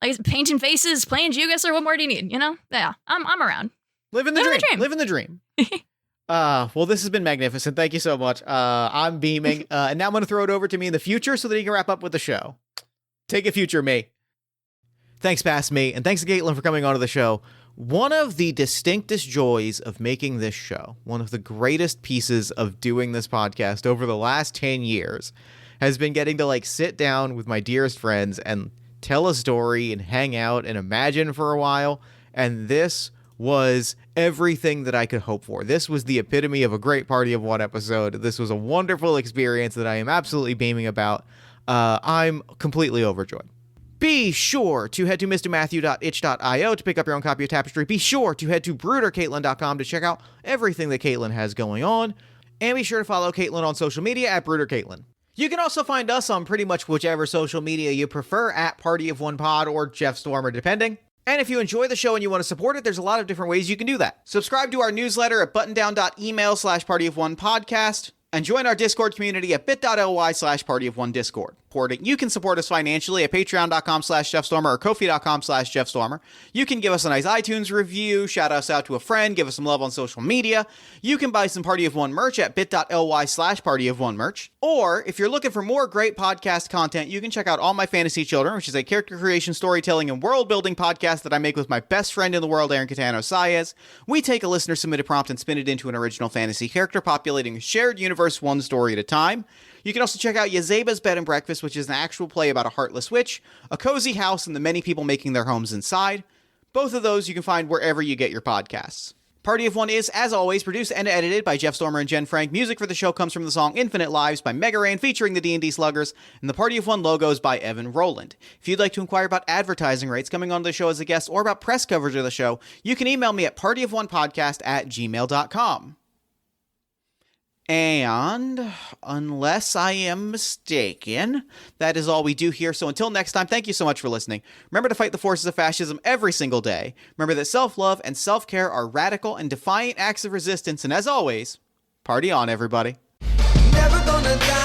Speaker 2: like painting faces, playing GeoGuessr. What more do you need? You know? Yeah, I'm around.
Speaker 1: Living the dream. Well, this has been magnificent. Thank you so much. I'm beaming. And now I'm going to throw it over to me in the future so that he can wrap up with the show. Take it, future me. Thanks, past me. And thanks to Kaitlin for coming onto the show. One of the distinctest joys of making this show, one of the greatest pieces of doing this podcast over the last 10 years, has been getting to like sit down with my dearest friends and tell a story and hang out and imagine for a while. And this was everything that I could hope for. This was the epitome of a great party of one episode. This was a wonderful experience that I am absolutely beaming about. I'm completely overjoyed. Be sure to head to mrmatthew.itch.io to pick up your own copy of Tapestry. Be sure to head to bruderkaitlin.com to check out everything that Kaitlin has going on. And be sure to follow Kaitlin on social media at BruderKaitlin. You can also find us on pretty much whichever social media you prefer, at Party of One Pod or Jeff Stormer, depending. And if you enjoy the show and you want to support it, there's a lot of different ways you can do that. Subscribe to our newsletter at buttondown.email/partyofonepodcast and join our Discord community at bit.ly/partyofonediscord. You can support us financially at patreon.com/JeffStormer or Ko-fi.com/JeffStormer. You can give us a nice iTunes review, shout us out to a friend, give us some love on social media. You can buy some Party of One merch at bit.ly/partyofonemerch. Or if you're looking for more great podcast content, you can check out All My Fantasy Children, which is a character creation, storytelling, and world building podcast that I make with my best friend in the world, Aaron Catano Saez. We take a listener submitted prompt and spin it into an original fantasy character, populating a shared universe one story at a time. You can also check out Yazeba's Bed and Breakfast, which is an actual play about a heartless witch, a cozy house, and the many people making their homes inside. Both of those you can find wherever you get your podcasts. Party of One is, as always, produced and edited by Jeff Stormer and Jen Frank. Music for the show comes from the song Infinite Lives by Mega Ran, featuring the D&D Sluggers, and the Party of One logos by Evan Rowland. If you'd like to inquire about advertising rates, coming onto the show as a guest, or about press coverage of the show, you can email me at partyofonepodcast@gmail.com. And unless I am mistaken, that is all we do here. So until next time, thank you so much for listening. Remember to fight the forces of fascism every single day. Remember that self-love and self-care are radical and defiant acts of resistance. And as always, party on, everybody.
Speaker 3: Never gonna die.